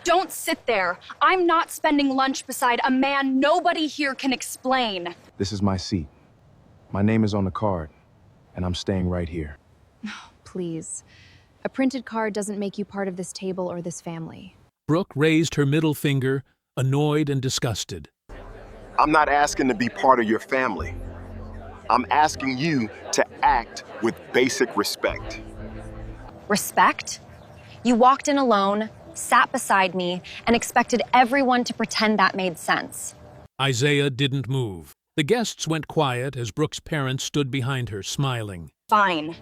Don't sit there. I'm not spending lunch beside a man nobody here can explain. This is my seat. My name is on the card, and I'm staying right here. Please. A printed card doesn't make you part of this table or this family. Brooke raised her middle finger, annoyed and disgusted. I'm not asking to be part of your family. I'm asking you to act with basic respect. Respect? You walked in alone, sat beside me, and expected everyone to pretend that made sense. Isaiah didn't move. The guests went quiet as Brooke's parents stood behind her, smiling. Fine.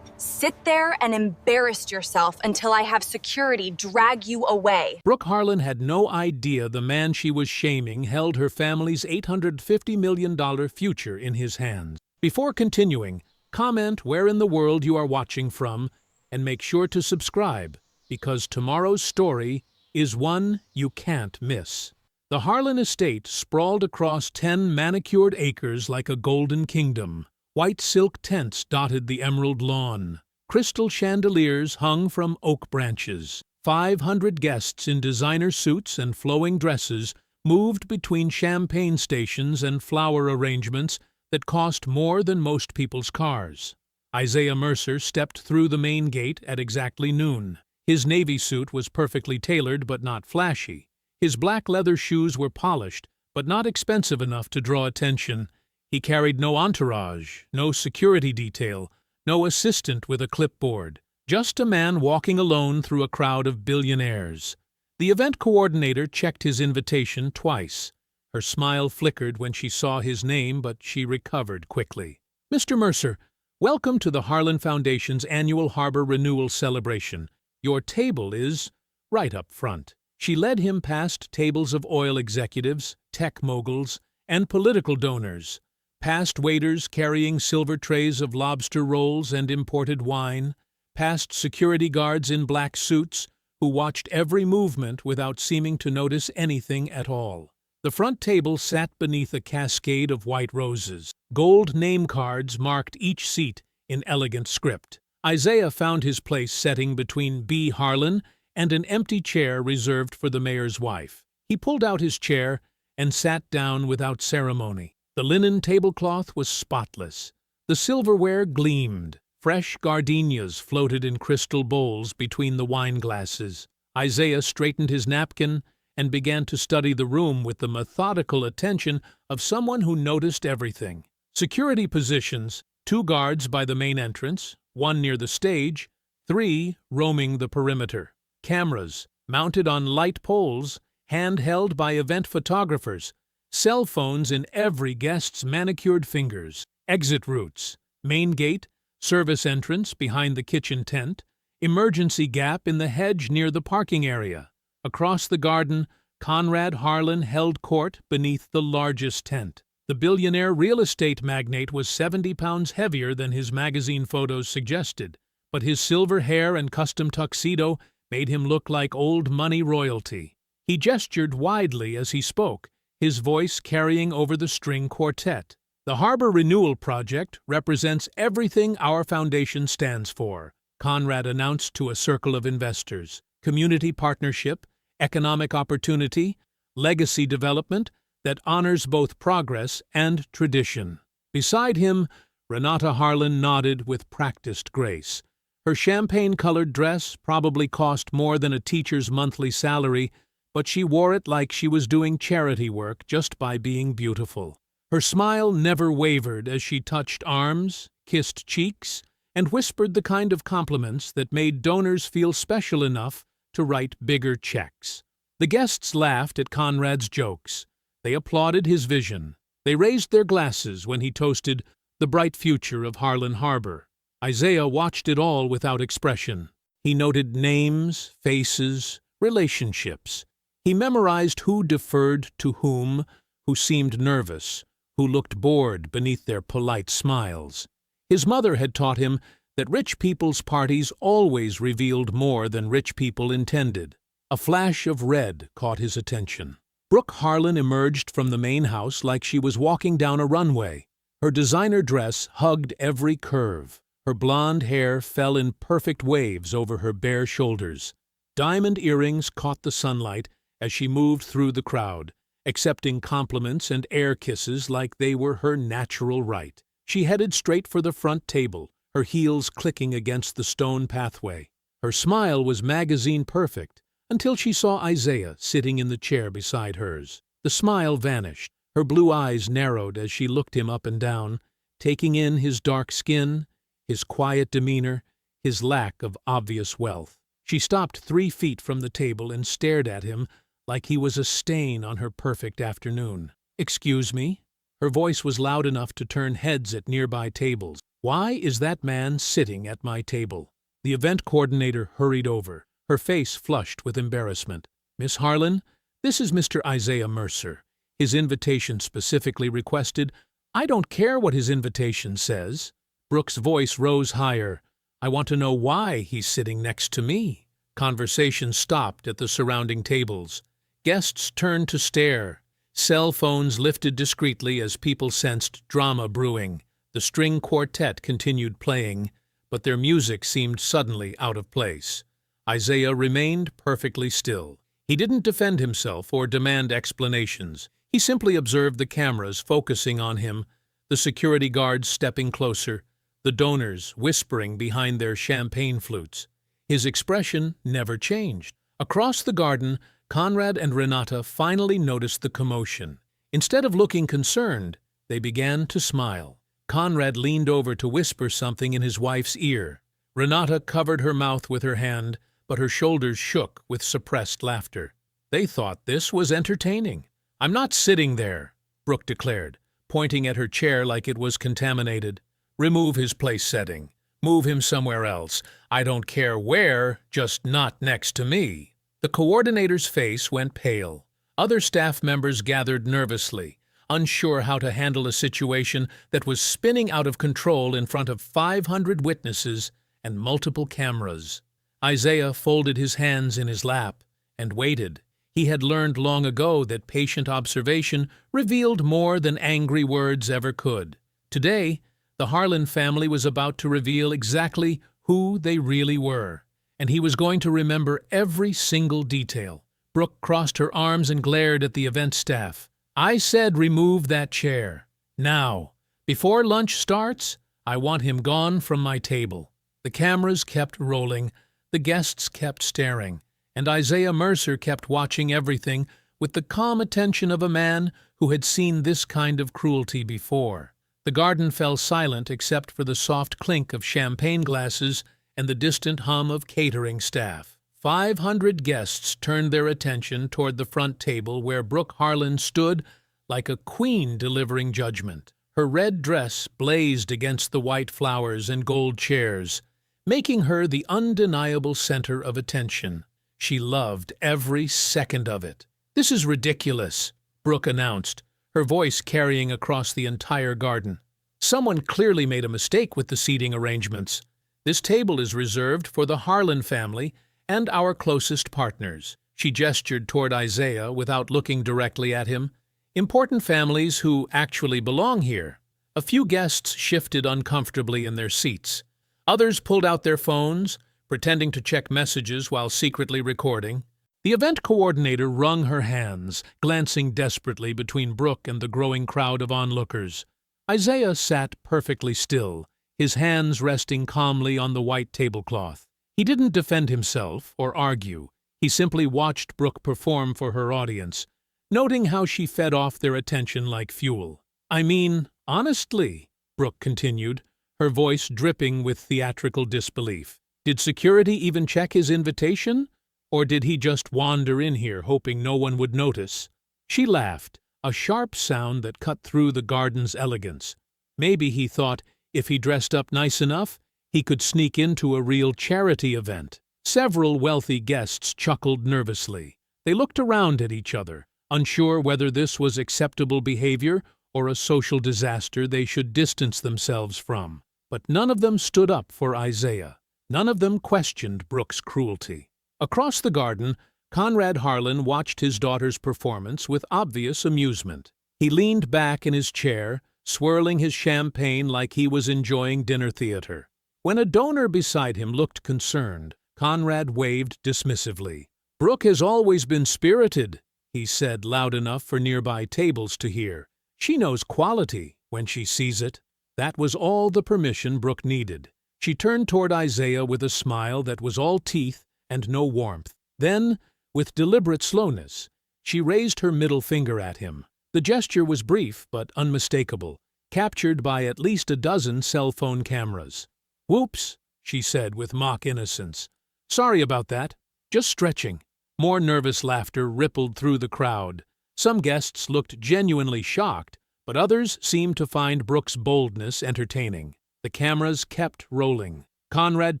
Sit there and embarrass yourself until I have security drag you away. Brooke Harlan had no idea the man she was shaming held her family's $850 million future in his hands. Before continuing, comment where in the world you are watching from, and make sure to subscribe, because tomorrow's story is one you can't miss. The Harlan estate sprawled across 10 manicured acres like a golden kingdom. White silk tents dotted the emerald lawn. Crystal chandeliers hung from oak branches. 500 guests in designer suits and flowing dresses moved between champagne stations and flower arrangements that cost more than most people's cars. Isaiah Mercer stepped through the main gate at exactly noon. His navy suit was perfectly tailored but not flashy. His black leather shoes were polished but not expensive enough to draw attention. He carried no entourage, no security detail, no assistant with a clipboard. Just a man walking alone through a crowd of billionaires. The event coordinator checked his invitation twice. Her smile flickered when she saw his name, but she recovered quickly. Mr. Mercer, welcome to the Harlan Foundation's annual Harbor Renewal Celebration. Your table is right up front. She led him past tables of oil executives, tech moguls, and political donors, past waiters carrying silver trays of lobster rolls and imported wine, past security guards in black suits who watched every movement without seeming to notice anything at all. The front table sat beneath a cascade of white roses. Gold name cards marked each seat in elegant script. Isaiah found his place sitting between B. Harlan and an empty chair reserved for the mayor's wife. He pulled out his chair and sat down without ceremony. The linen tablecloth was spotless. The silverware gleamed. Fresh gardenias floated in crystal bowls between the wine glasses. Isaiah straightened his napkin and began to study the room with the methodical attention of someone who noticed everything. Security positions, 2 guards by the main entrance, 1 near the stage, 3 roaming the perimeter. Cameras, mounted on light poles, handheld by event photographers, cell phones in every guest's manicured fingers. Exit routes, main gate, service entrance behind the kitchen tent, emergency gap in the hedge near the parking area. Across the garden, Conrad Harlan held court beneath the largest tent. The billionaire real estate magnate was 70 pounds heavier than his magazine photos suggested, but his silver hair and custom tuxedo made him look like old money royalty. He gestured widely as he spoke, his voice carrying over the string quartet. The Harbor Renewal Project represents everything our foundation stands for, Conrad announced to a circle of investors. Community partnership, economic opportunity, legacy development that honors both progress and tradition. Beside him, Renata Harlan nodded with practiced grace. Her champagne-colored dress probably cost more than a teacher's monthly salary, but she wore it like she was doing charity work just by being beautiful. Her smile never wavered as she touched arms, kissed cheeks, and whispered the kind of compliments that made donors feel special enough to write bigger checks. The guests laughed at Conrad's jokes. They applauded his vision. They raised their glasses when he toasted the bright future of Harlan Harbor. Isaiah watched it all without expression. He noted names, faces, relationships. He memorized who deferred to whom, who seemed nervous, who looked bored beneath their polite smiles. His mother had taught him that rich people's parties always revealed more than rich people intended. A flash of red caught his attention. Brooke Harlan emerged from the main house like she was walking down a runway. Her designer dress hugged every curve. Her blonde hair fell in perfect waves over her bare shoulders. Diamond earrings caught the sunlight as she moved through the crowd, accepting compliments and air kisses like they were her natural right. She headed straight for the front table, her heels clicking against the stone pathway. Her smile was magazine perfect until she saw Isaiah sitting in the chair beside hers. The smile vanished. Her blue eyes narrowed as she looked him up and down, taking in his dark skin, his quiet demeanor, his lack of obvious wealth. She stopped 3 feet from the table and stared at him like he was a stain on her perfect afternoon. "Excuse me?" Her voice was loud enough to turn heads at nearby tables. "Why is that man sitting at my table?" The event coordinator hurried over, her face flushed with embarrassment. "Miss Harlan, this is Mr. Isaiah Mercer. His invitation specifically requested—" "I don't care what his invitation says." Brooke's voice rose higher. "I want to know why he's sitting next to me." Conversation stopped at the surrounding tables. Guests turned to stare. Cell phones lifted discreetly as people sensed drama brewing. The string quartet continued playing, but their music seemed suddenly out of place. Isaiah remained perfectly still. He didn't defend himself or demand explanations. He simply observed the cameras focusing on him, the security guards stepping closer, the donors whispering behind their champagne flutes. His expression never changed. Across the garden, Conrad and Renata finally noticed the commotion. Instead of looking concerned, they began to smile. Conrad leaned over to whisper something in his wife's ear. Renata covered her mouth with her hand, but her shoulders shook with suppressed laughter. They thought this was entertaining. "I'm not sitting there," Brooke declared, pointing at her chair like it was contaminated. "Remove his place setting. Move him somewhere else. I don't care where, just not next to me." The coordinator's face went pale. Other staff members gathered nervously, unsure how to handle a situation that was spinning out of control in front of 500 witnesses and multiple cameras. Isaiah folded his hands in his lap and waited. He had learned long ago that patient observation revealed more than angry words ever could. Today, the Harlan family was about to reveal exactly who they really were, and he was going to remember every single detail. Brooke crossed her arms and glared at the event staff. "I said remove that chair. Now, before lunch starts, I want him gone from my table." The cameras kept rolling, the guests kept staring, and Isaiah Mercer kept watching everything with the calm attention of a man who had seen this kind of cruelty before. The garden fell silent except for the soft clink of champagne glasses and the distant hum of catering staff. 500 guests turned their attention toward the front table where Brooke Harlan stood like a queen delivering judgment. Her red dress blazed against the white flowers and gold chairs, making her the undeniable center of attention. She loved every second of it. "This is ridiculous," Brooke announced, her voice carrying across the entire garden. "Someone clearly made a mistake with the seating arrangements. This table is reserved for the Harlan family and our closest partners." She gestured toward Isaiah without looking directly at him. "Important families who actually belong here." A few guests shifted uncomfortably in their seats. Others pulled out their phones, pretending to check messages while secretly recording. The event coordinator wrung her hands, glancing desperately between Brooke and the growing crowd of onlookers. Isaiah sat perfectly still, his hands resting calmly on the white tablecloth. He didn't defend himself or argue. He simply watched Brooke perform for her audience, noting how she fed off their attention like fuel. "I mean, honestly," Brooke continued, her voice dripping with theatrical disbelief. "Did security even check his invitation? Or did he just wander in here hoping no one would notice?" She laughed, a sharp sound that cut through the garden's elegance. Maybe he thought if he dressed up nice enough, he could sneak into a real charity event. Several wealthy guests chuckled nervously. They looked around at each other, unsure whether this was acceptable behavior or a social disaster they should distance themselves from. But none of them stood up for Isaiah. None of them questioned Brooke's cruelty. Across the garden, Conrad Harlan watched his daughter's performance with obvious amusement. He leaned back in his chair, swirling his champagne like he was enjoying dinner theater. When a donor beside him looked concerned, Conrad waved dismissively. "Brooke has always been spirited," he said loud enough for nearby tables to hear. "She knows quality when she sees it." That was all the permission Brooke needed. She turned toward Isaiah with a smile that was all teeth and no warmth. Then, with deliberate slowness, she raised her middle finger at him. The gesture was brief but unmistakable, captured by at least a dozen cell phone cameras. "Whoops," she said with mock innocence. "Sorry about that. Just stretching." More nervous laughter rippled through the crowd. Some guests looked genuinely shocked, but others seemed to find Brooke's boldness entertaining. The cameras kept rolling. Conrad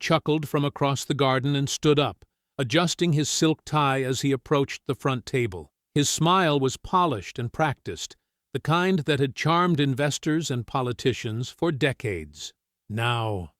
chuckled from across the garden and stood up, adjusting his silk tie as he approached the front table. His smile was polished and practiced, the kind that had charmed investors and politicians for decades. Now,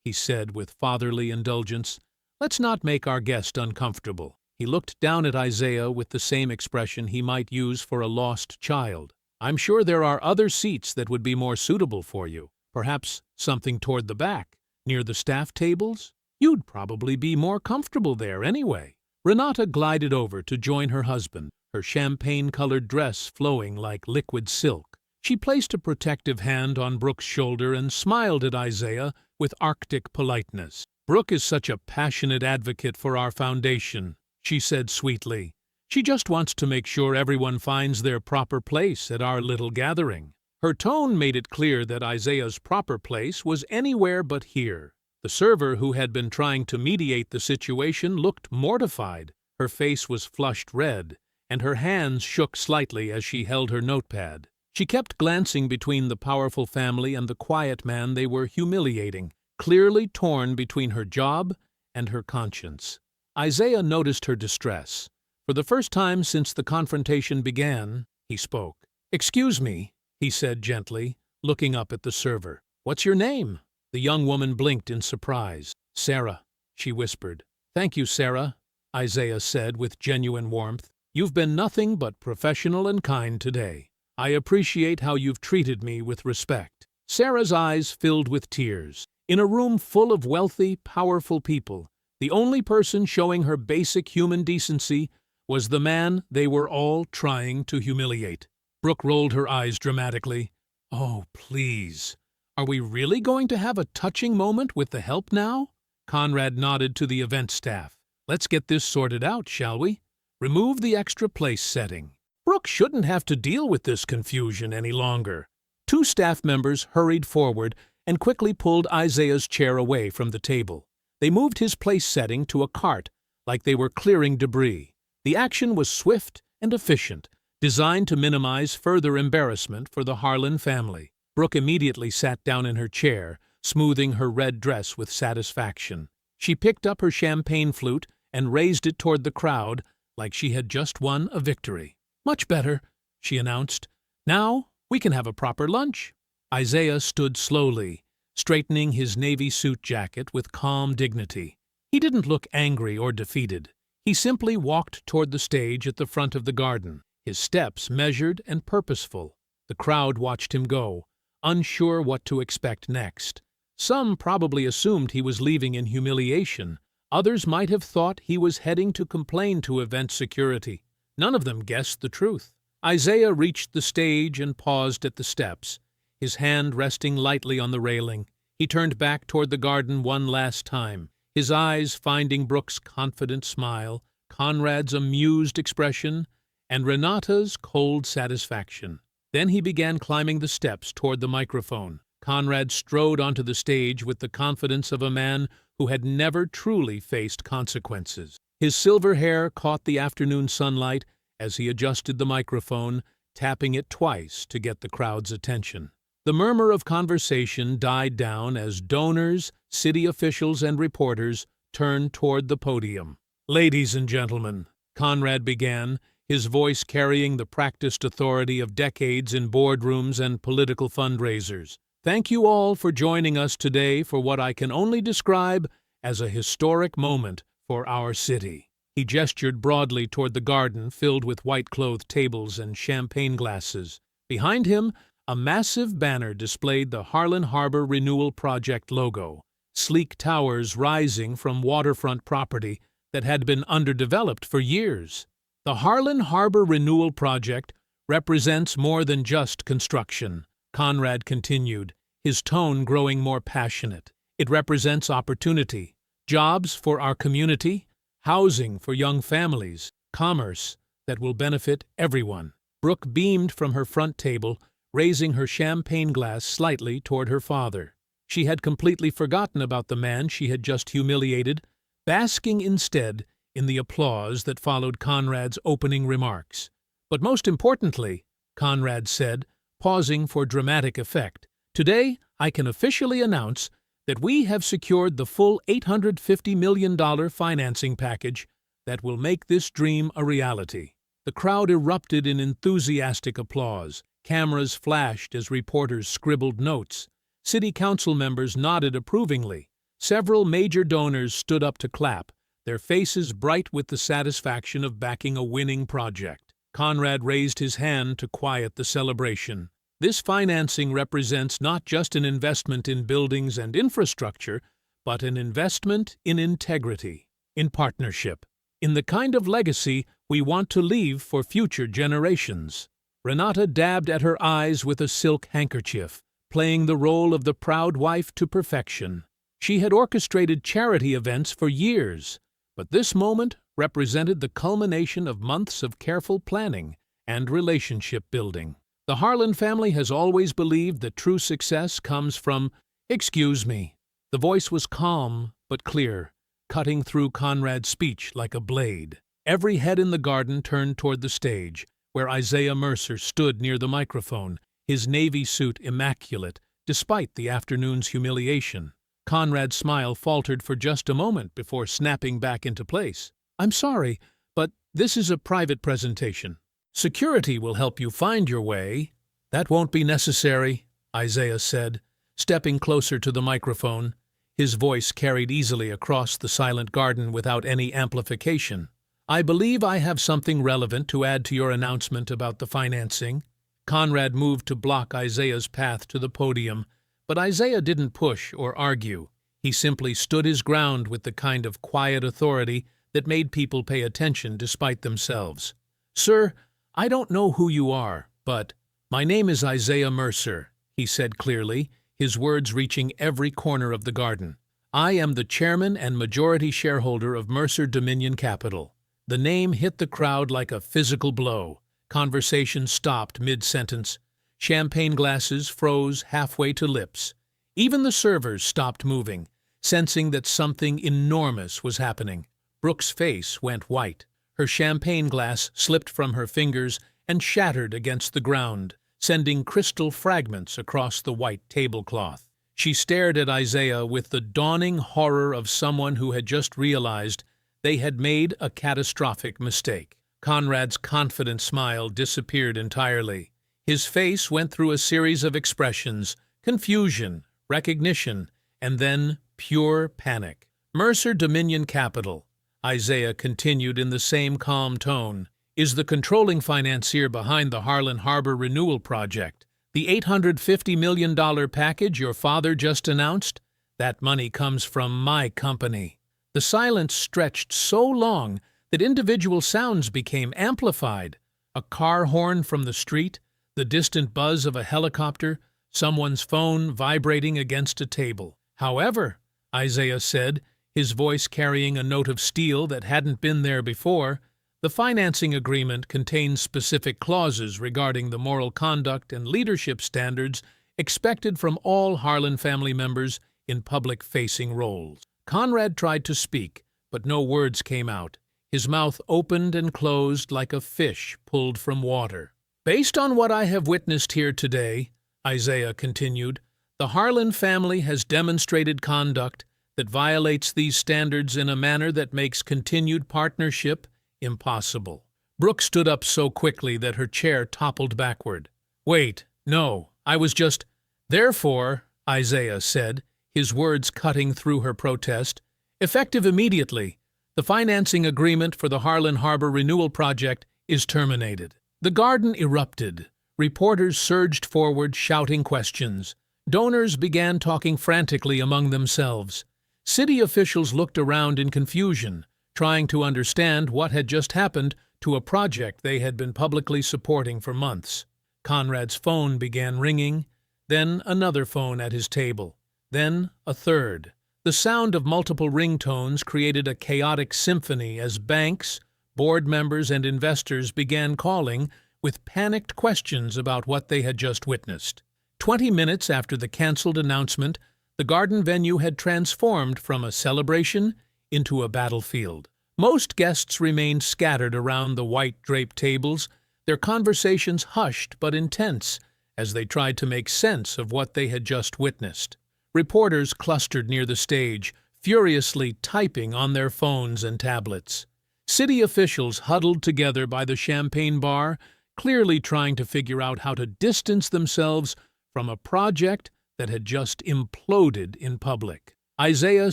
he said with fatherly indulgence, "let's not make our guest uncomfortable." He looked down at Isaiah with the same expression he might use for a lost child. "I'm sure there are other seats that would be more suitable for you. Perhaps something toward the back, near the staff tables? You'd probably be more comfortable there anyway." Renata glided over to join her husband, her champagne-colored dress flowing like liquid silk. She placed a protective hand on Brooke's shoulder and smiled at Isaiah with Arctic politeness. "Brooke is such a passionate advocate for our foundation," she said sweetly. "She just wants to make sure everyone finds their proper place at our little gathering." Her tone made it clear that Isaiah's proper place was anywhere but here. The server who had been trying to mediate the situation looked mortified. Her face was flushed red, and her hands shook slightly as she held her notepad. She kept glancing between the powerful family and the quiet man they were humiliating, clearly torn between her job and her conscience. Isaiah noticed her distress. For the first time since the confrontation began, he spoke. "Excuse me," he said gently, looking up at the server. "What's your name?" The young woman blinked in surprise. "Sarah," she whispered. "Thank you, Sarah," Isaiah said with genuine warmth. "You've been nothing but professional and kind today. I appreciate how you've treated me with respect." Sarah's eyes filled with tears. In a room full of wealthy, powerful people, the only person showing her basic human decency was the man they were all trying to humiliate. Brooke rolled her eyes dramatically. "Oh, please. Are we really going to have a touching moment with the help now?" Conrad nodded to the event staff. "Let's get this sorted out, shall we? Remove the extra place setting. Brooke shouldn't have to deal with this confusion any longer." Two staff members hurried forward and quickly pulled Isaiah's chair away from the table. They moved his place setting to a cart like they were clearing debris. The action was swift and efficient, designed to minimize further embarrassment for the Harlan family. Brooke immediately sat down in her chair, smoothing her red dress with satisfaction. She picked up her champagne flute and raised it toward the crowd like she had just won a victory. "Much better," she announced. "Now we can have a proper lunch." Isaiah stood slowly, straightening his navy suit jacket with calm dignity. He didn't look angry or defeated. He simply walked toward the stage at the front of the garden, his steps measured and purposeful. The crowd watched him go, unsure what to expect next. Some probably assumed he was leaving in humiliation. Others might have thought he was heading to complain to event security. None of them guessed the truth. Isaiah reached the stage and paused at the steps, his hand resting lightly on the railing. He turned back toward the garden one last time, his eyes finding Brooke's confident smile, Conrad's amused expression, and Renata's cold satisfaction. Then he began climbing the steps toward the microphone. Conrad strode onto the stage with the confidence of a man who had never truly faced consequences. His silver hair caught the afternoon sunlight as he adjusted the microphone, tapping it twice to get the crowd's attention. The murmur of conversation died down as donors, city officials, and reporters turned toward the podium. "Ladies and gentlemen," Conrad began, his voice carrying the practiced authority of decades in boardrooms and political fundraisers. "Thank you all for joining us today for what I can only describe as a historic moment for our city." He gestured broadly toward the garden filled with white-clothed tables and champagne glasses. Behind him, a massive banner displayed the Harlan Harbor Renewal Project logo. sleek towers rising from waterfront property that had been underdeveloped for years. The Harlan Harbor Renewal Project represents more than just construction, Conrad continued, his tone growing more passionate. It represents opportunity, jobs for our community, housing for young families, commerce that will benefit everyone. Brooke beamed from her front table, raising her champagne glass slightly toward her father. She had completely forgotten about the man she had just humiliated, basking instead in the applause that followed Conrad's opening remarks. But most importantly, Conrad said, pausing for dramatic effect, today I can officially announce that we have secured the full $850 million financing package that will make this dream a reality. The crowd erupted in enthusiastic applause. Cameras flashed as reporters scribbled notes. City council members nodded approvingly. Several major donors stood up to clap, their faces bright with the satisfaction of backing a winning project. Conrad raised his hand to quiet the celebration. This financing represents not just an investment in buildings and infrastructure, but an investment in integrity, in partnership, in the kind of legacy we want to leave for future generations. Renata dabbed at her eyes with a silk handkerchief, playing the role of the proud wife to perfection. She had orchestrated charity events for years, but this moment represented the culmination of months of careful planning and relationship building. The Harlan family has always believed that true success comes from, "Excuse me." The voice was calm but clear, cutting through Conrad's speech like a blade. Every head in the garden turned toward the stage, where Isaiah Mercer stood near the microphone, his navy suit immaculate, despite the afternoon's humiliation. Conrad's smile faltered for just a moment before snapping back into place. "I'm sorry, but this is a private presentation. Security will help you find your way." "That won't be necessary," Isaiah said, stepping closer to the microphone. His voice carried easily across the silent garden without any amplification. "I believe I have something relevant to add to your announcement about the financing." Conrad moved to block Isaiah's path to the podium, but Isaiah didn't push or argue. He simply stood his ground with the kind of quiet authority that made people pay attention despite themselves. "Sir, I don't know who you are, but my name is Isaiah Mercer," he said clearly, his words reaching every corner of the garden. "I am the chairman and majority shareholder of Mercer Dominion Capital." The name hit the crowd like a physical blow. Conversation stopped mid-sentence. Champagne glasses froze halfway to lips. Even the servers stopped moving, sensing that something enormous was happening. Brooke's face went white. Her champagne glass slipped from her fingers and shattered against the ground, sending crystal fragments across the white tablecloth. She stared at Isaiah with the dawning horror of someone who had just realized they had made a catastrophic mistake. Conrad's confident smile disappeared entirely. His face went through a series of expressions: confusion, recognition, and then pure panic. "Mercer Dominion Capital," Isaiah continued in the same calm tone, "is the controlling financier behind the Harlan Harbor Renewal Project. The $850 million package your father just announced, that money comes from my company." The silence stretched so long that individual sounds became amplified. A car horn from the street, the distant buzz of a helicopter, someone's phone vibrating against a table. "However," Isaiah said, his voice carrying a note of steel that hadn't been there before, "the financing agreement contains specific clauses regarding the moral conduct and leadership standards expected from all Harlan family members in public-facing roles." Conrad tried to speak, but no words came out. His mouth opened and closed like a fish pulled from water. "Based on what I have witnessed here today," Isaiah continued, "the Harlan family has demonstrated conduct that violates these standards in a manner that makes continued partnership impossible." Brooke stood up so quickly that her chair toppled backward. "Wait, no, I was just—" "Therefore," Isaiah said, his words cutting through her protest, "effective immediately, the financing agreement for the Harlan Harbor Renewal Project is terminated." The garden erupted. Reporters surged forward, shouting questions. Donors began talking frantically among themselves. City officials looked around in confusion, trying to understand what had just happened to a project they had been publicly supporting for months. Conrad's phone began ringing, then another phone at his table, then a third. The sound of multiple ringtones created a chaotic symphony as banks, board members, and investors began calling with panicked questions about what they had just witnessed. 20 minutes after the canceled announcement, the garden venue had transformed from a celebration into a battlefield. Most guests remained scattered around the white-draped tables, their conversations hushed but intense as they tried to make sense of what they had just witnessed. Reporters clustered near the stage, furiously typing on their phones and tablets. City officials huddled together by the champagne bar, clearly trying to figure out how to distance themselves from a project that had just imploded in public. Isaiah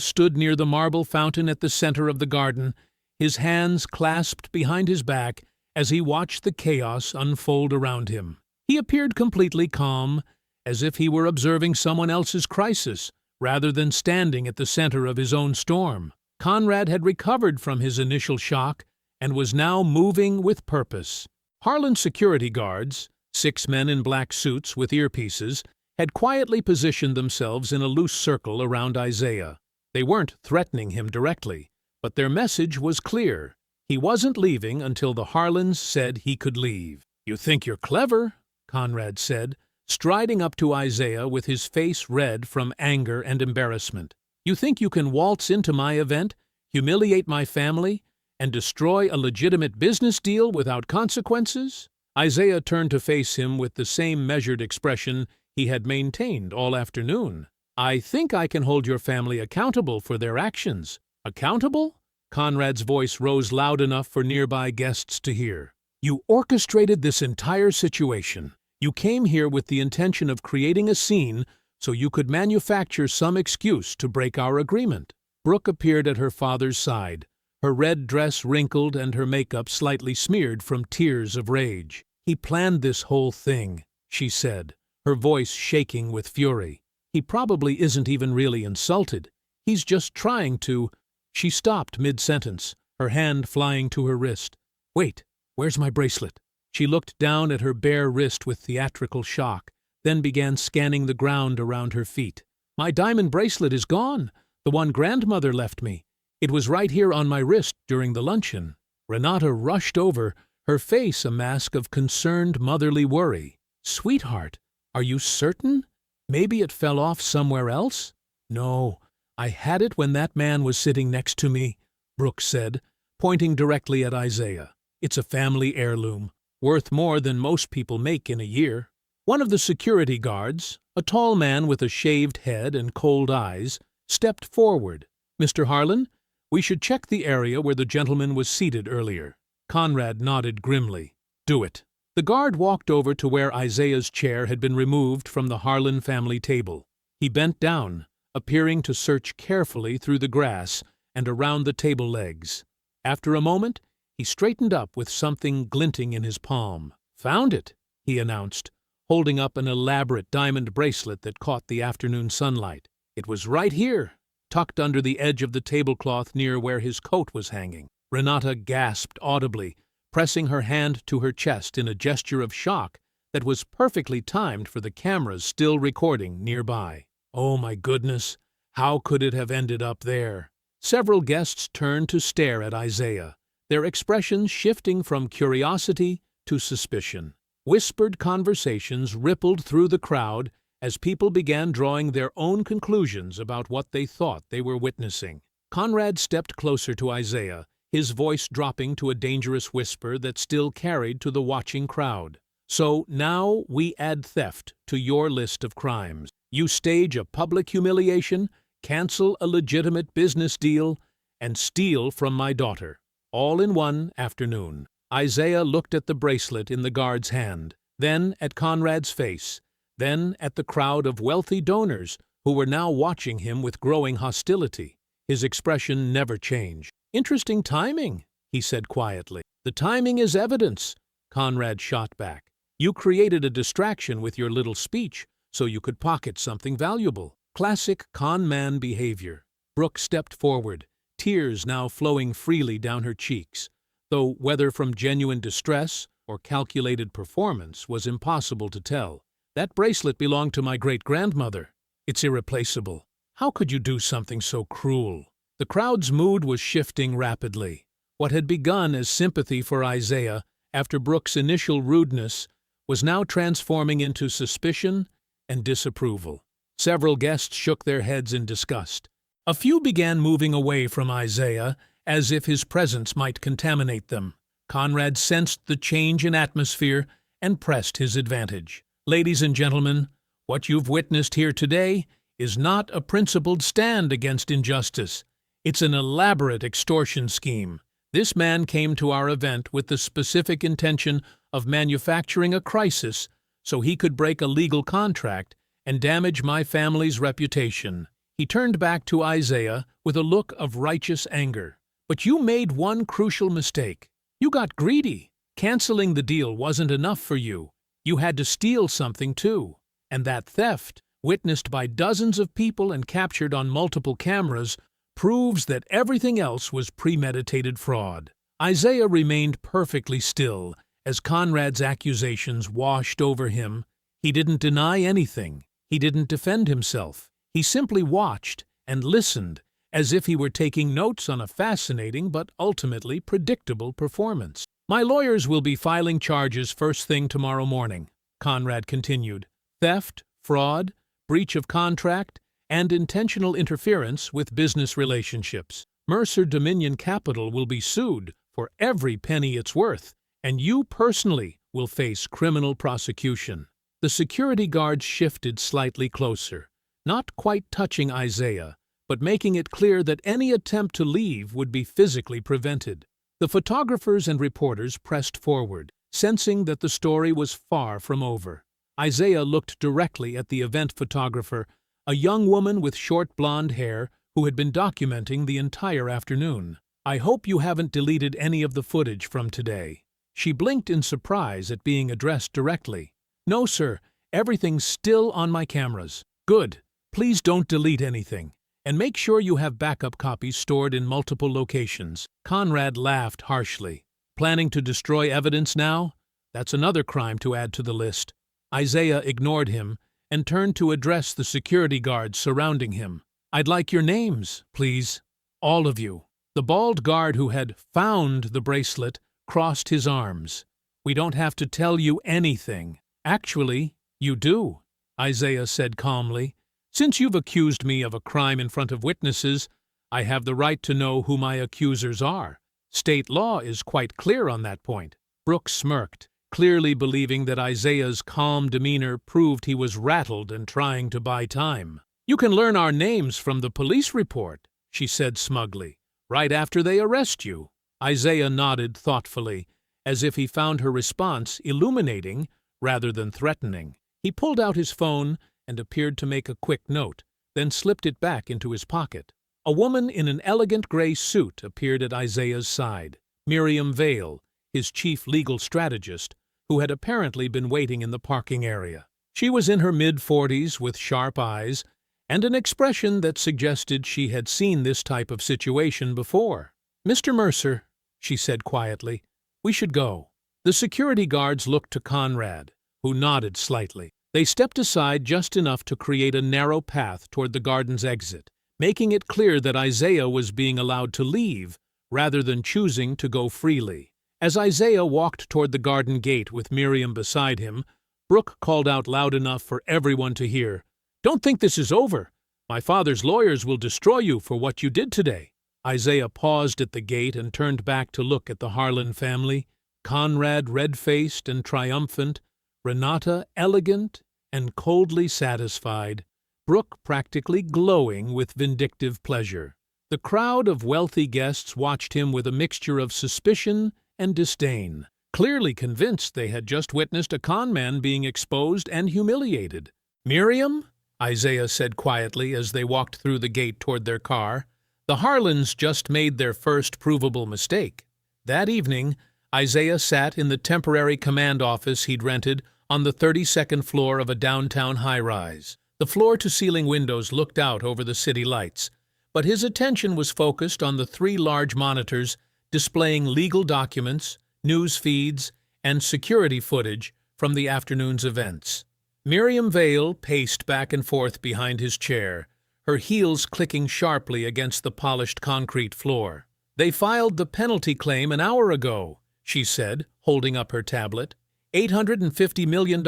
stood near the marble fountain at the center of the garden, his hands clasped behind his back as he watched the chaos unfold around him. He appeared completely calm, as if he were observing someone else's crisis, rather than standing at the center of his own storm. Conrad had recovered from his initial shock and was now moving with purpose. Harlan's security guards, 6 men in black suits with earpieces, had quietly positioned themselves in a loose circle around Isaiah. They weren't threatening him directly, but their message was clear. He wasn't leaving until the Harlans said he could leave. "You think you're clever," Conrad said, striding up to Isaiah with his face red from anger and embarrassment. "You think you can waltz into my event, humiliate my family, and destroy a legitimate business deal without consequences?" Isaiah turned to face him with the same measured expression he had maintained all afternoon. "I think I can hold your family accountable for their actions." "Accountable?" Conrad's voice rose loud enough for nearby guests to hear. "You orchestrated this entire situation. You came here with the intention of creating a scene so you could manufacture some excuse to break our agreement." Brooke appeared at her father's side, her red dress wrinkled and her makeup slightly smeared from tears of rage. "He planned this whole thing," she said, her voice shaking with fury. "He probably isn't even really insulted. He's just trying to—" She stopped mid-sentence, her hand flying to her wrist. "Wait, where's my bracelet?" She looked down at her bare wrist with theatrical shock, then began scanning the ground around her feet. "My diamond bracelet is gone, the one grandmother left me. It was right here on my wrist during the luncheon." Renata rushed over, her face a mask of concerned motherly worry. "Sweetheart, are you certain? Maybe it fell off somewhere else?" "No, I had it when that man was sitting next to me," Brooke said, pointing directly at Isaiah. "It's a family heirloom, worth more than most people make in a year." One of the security guards, a tall man with a shaved head and cold eyes, stepped forward. "Mr. Harlan, we should check the area where the gentleman was seated earlier." Conrad nodded grimly. "Do it." The guard walked over to where Isaiah's chair had been removed from the Harlan family table. He bent down, appearing to search carefully through the grass and around the table legs. After a moment, he straightened up with something glinting in his palm. "Found it," he announced, holding up an elaborate diamond bracelet that caught the afternoon sunlight. "It was right here, tucked under the edge of the tablecloth near where his coat was hanging." Renata gasped audibly, pressing her hand to her chest in a gesture of shock that was perfectly timed for the cameras still recording nearby. "Oh my goodness, how could it have ended up there?" Several guests turned to stare at Isaiah, their expressions shifting from curiosity to suspicion. Whispered conversations rippled through the crowd as people began drawing their own conclusions about what they thought they were witnessing. Conrad stepped closer to Isaiah, his voice dropping to a dangerous whisper that still carried to the watching crowd. "So now we add theft to your list of crimes. You stage a public humiliation, cancel a legitimate business deal, and steal from my daughter, all in one afternoon." Isaiah looked at the bracelet in the guard's hand, then at Conrad's face, then at the crowd of wealthy donors who were now watching him with growing hostility. His expression never changed. "Interesting timing," he said quietly. "The timing is evidence," Conrad shot back. "You created a distraction with your little speech, so you could pocket something valuable. Classic con man behavior. Brooke stepped forward, tears now flowing freely down her cheeks, though whether from genuine distress or calculated performance was impossible to tell. That bracelet belonged to my great-grandmother. It's irreplaceable. How could you do something so cruel? The crowd's mood was shifting rapidly. What had begun as sympathy for Isaiah after Brooke's initial rudeness was now transforming into suspicion and disapproval. Several guests shook their heads in disgust. A few began moving away from Isaiah as if his presence might contaminate them. Conrad sensed the change in atmosphere and pressed his advantage. Ladies and gentlemen, what you've witnessed here today is not a principled stand against injustice. It's an elaborate extortion scheme. This man came to our event with the specific intention of manufacturing a crisis so he could break a legal contract and damage my family's reputation. He turned back to Isaiah with a look of righteous anger. But you made one crucial mistake. You got greedy. Canceling the deal wasn't enough for you. You had to steal something too. And that theft, witnessed by dozens of people and captured on multiple cameras, proves that everything else was premeditated fraud. Isaiah remained perfectly still as Conrad's accusations washed over him. He didn't deny anything. He didn't defend himself. He simply watched and listened as if he were taking notes on a fascinating but ultimately predictable performance. My lawyers will be filing charges first thing tomorrow morning, Conrad continued. Theft, fraud, breach of contract, and intentional interference with business relationships. Mercer Dominion Capital will be sued for every penny it's worth, and you personally will face criminal prosecution. The security guards shifted slightly closer, not quite touching Isaiah, but making it clear that any attempt to leave would be physically prevented. The photographers and reporters pressed forward, sensing that the story was far from over. Isaiah looked directly at the event photographer, a young woman with short blonde hair who had been documenting the entire afternoon. I hope you haven't deleted any of the footage from today. She blinked in surprise at being addressed directly. No, sir. Everything's still on my cameras. Good. Please don't delete anything. And make sure you have backup copies stored in multiple locations. Conrad laughed harshly. Planning to destroy evidence now? That's another crime to add to the list. Isaiah ignored him and turned to address the security guards surrounding him. I'd like your names, please. All of you. The bald guard who had found the bracelet crossed his arms. We don't have to tell you anything. Actually, you do, Isaiah said calmly. Since you've accused me of a crime in front of witnesses, I have the right to know who my accusers are. State law is quite clear on that point. Brooke smirked, clearly believing that Isaiah's calm demeanor proved he was rattled and trying to buy time. You can learn our names from the police report, she said smugly, right after they arrest you. Isaiah nodded thoughtfully, as if he found her response illuminating rather than threatening. He pulled out his phone and appeared to make a quick note, then slipped it back into his pocket. A woman in an elegant gray suit appeared at Isaiah's side, Miriam Vale, his chief legal strategist, who had apparently been waiting in the parking area. She was in her mid-40s with sharp eyes and an expression that suggested she had seen this type of situation before. Mr. Mercer, she said quietly, we should go. The security guards looked to Conrad, who nodded slightly. They stepped aside just enough to create a narrow path toward the garden's exit, making it clear that Isaiah was being allowed to leave rather than choosing to go freely. As Isaiah walked toward the garden gate with Miriam beside him, Brooke called out loud enough for everyone to hear, "Don't think this is over. My father's lawyers will destroy you for what you did today." Isaiah paused at the gate and turned back to look at the Harlan family, Conrad red-faced and triumphant, Renata elegant and coldly satisfied, Brooke practically glowing with vindictive pleasure. The crowd of wealthy guests watched him with a mixture of suspicion and disdain, clearly convinced they had just witnessed a con man being exposed and humiliated. "Miriam," Isaiah said quietly as they walked through the gate toward their car, "the Harlans just made their first provable mistake." That evening, Isaiah sat in the temporary command office he'd rented on the 32nd floor of a downtown high-rise. The floor-to-ceiling windows looked out over the city lights, but his attention was focused on the 3 large monitors displaying legal documents, news feeds, and security footage from the afternoon's events. Miriam Vale paced back and forth behind his chair, her heels clicking sharply against the polished concrete floor. "They filed the penalty claim an hour ago," she said, holding up her tablet. $850 million,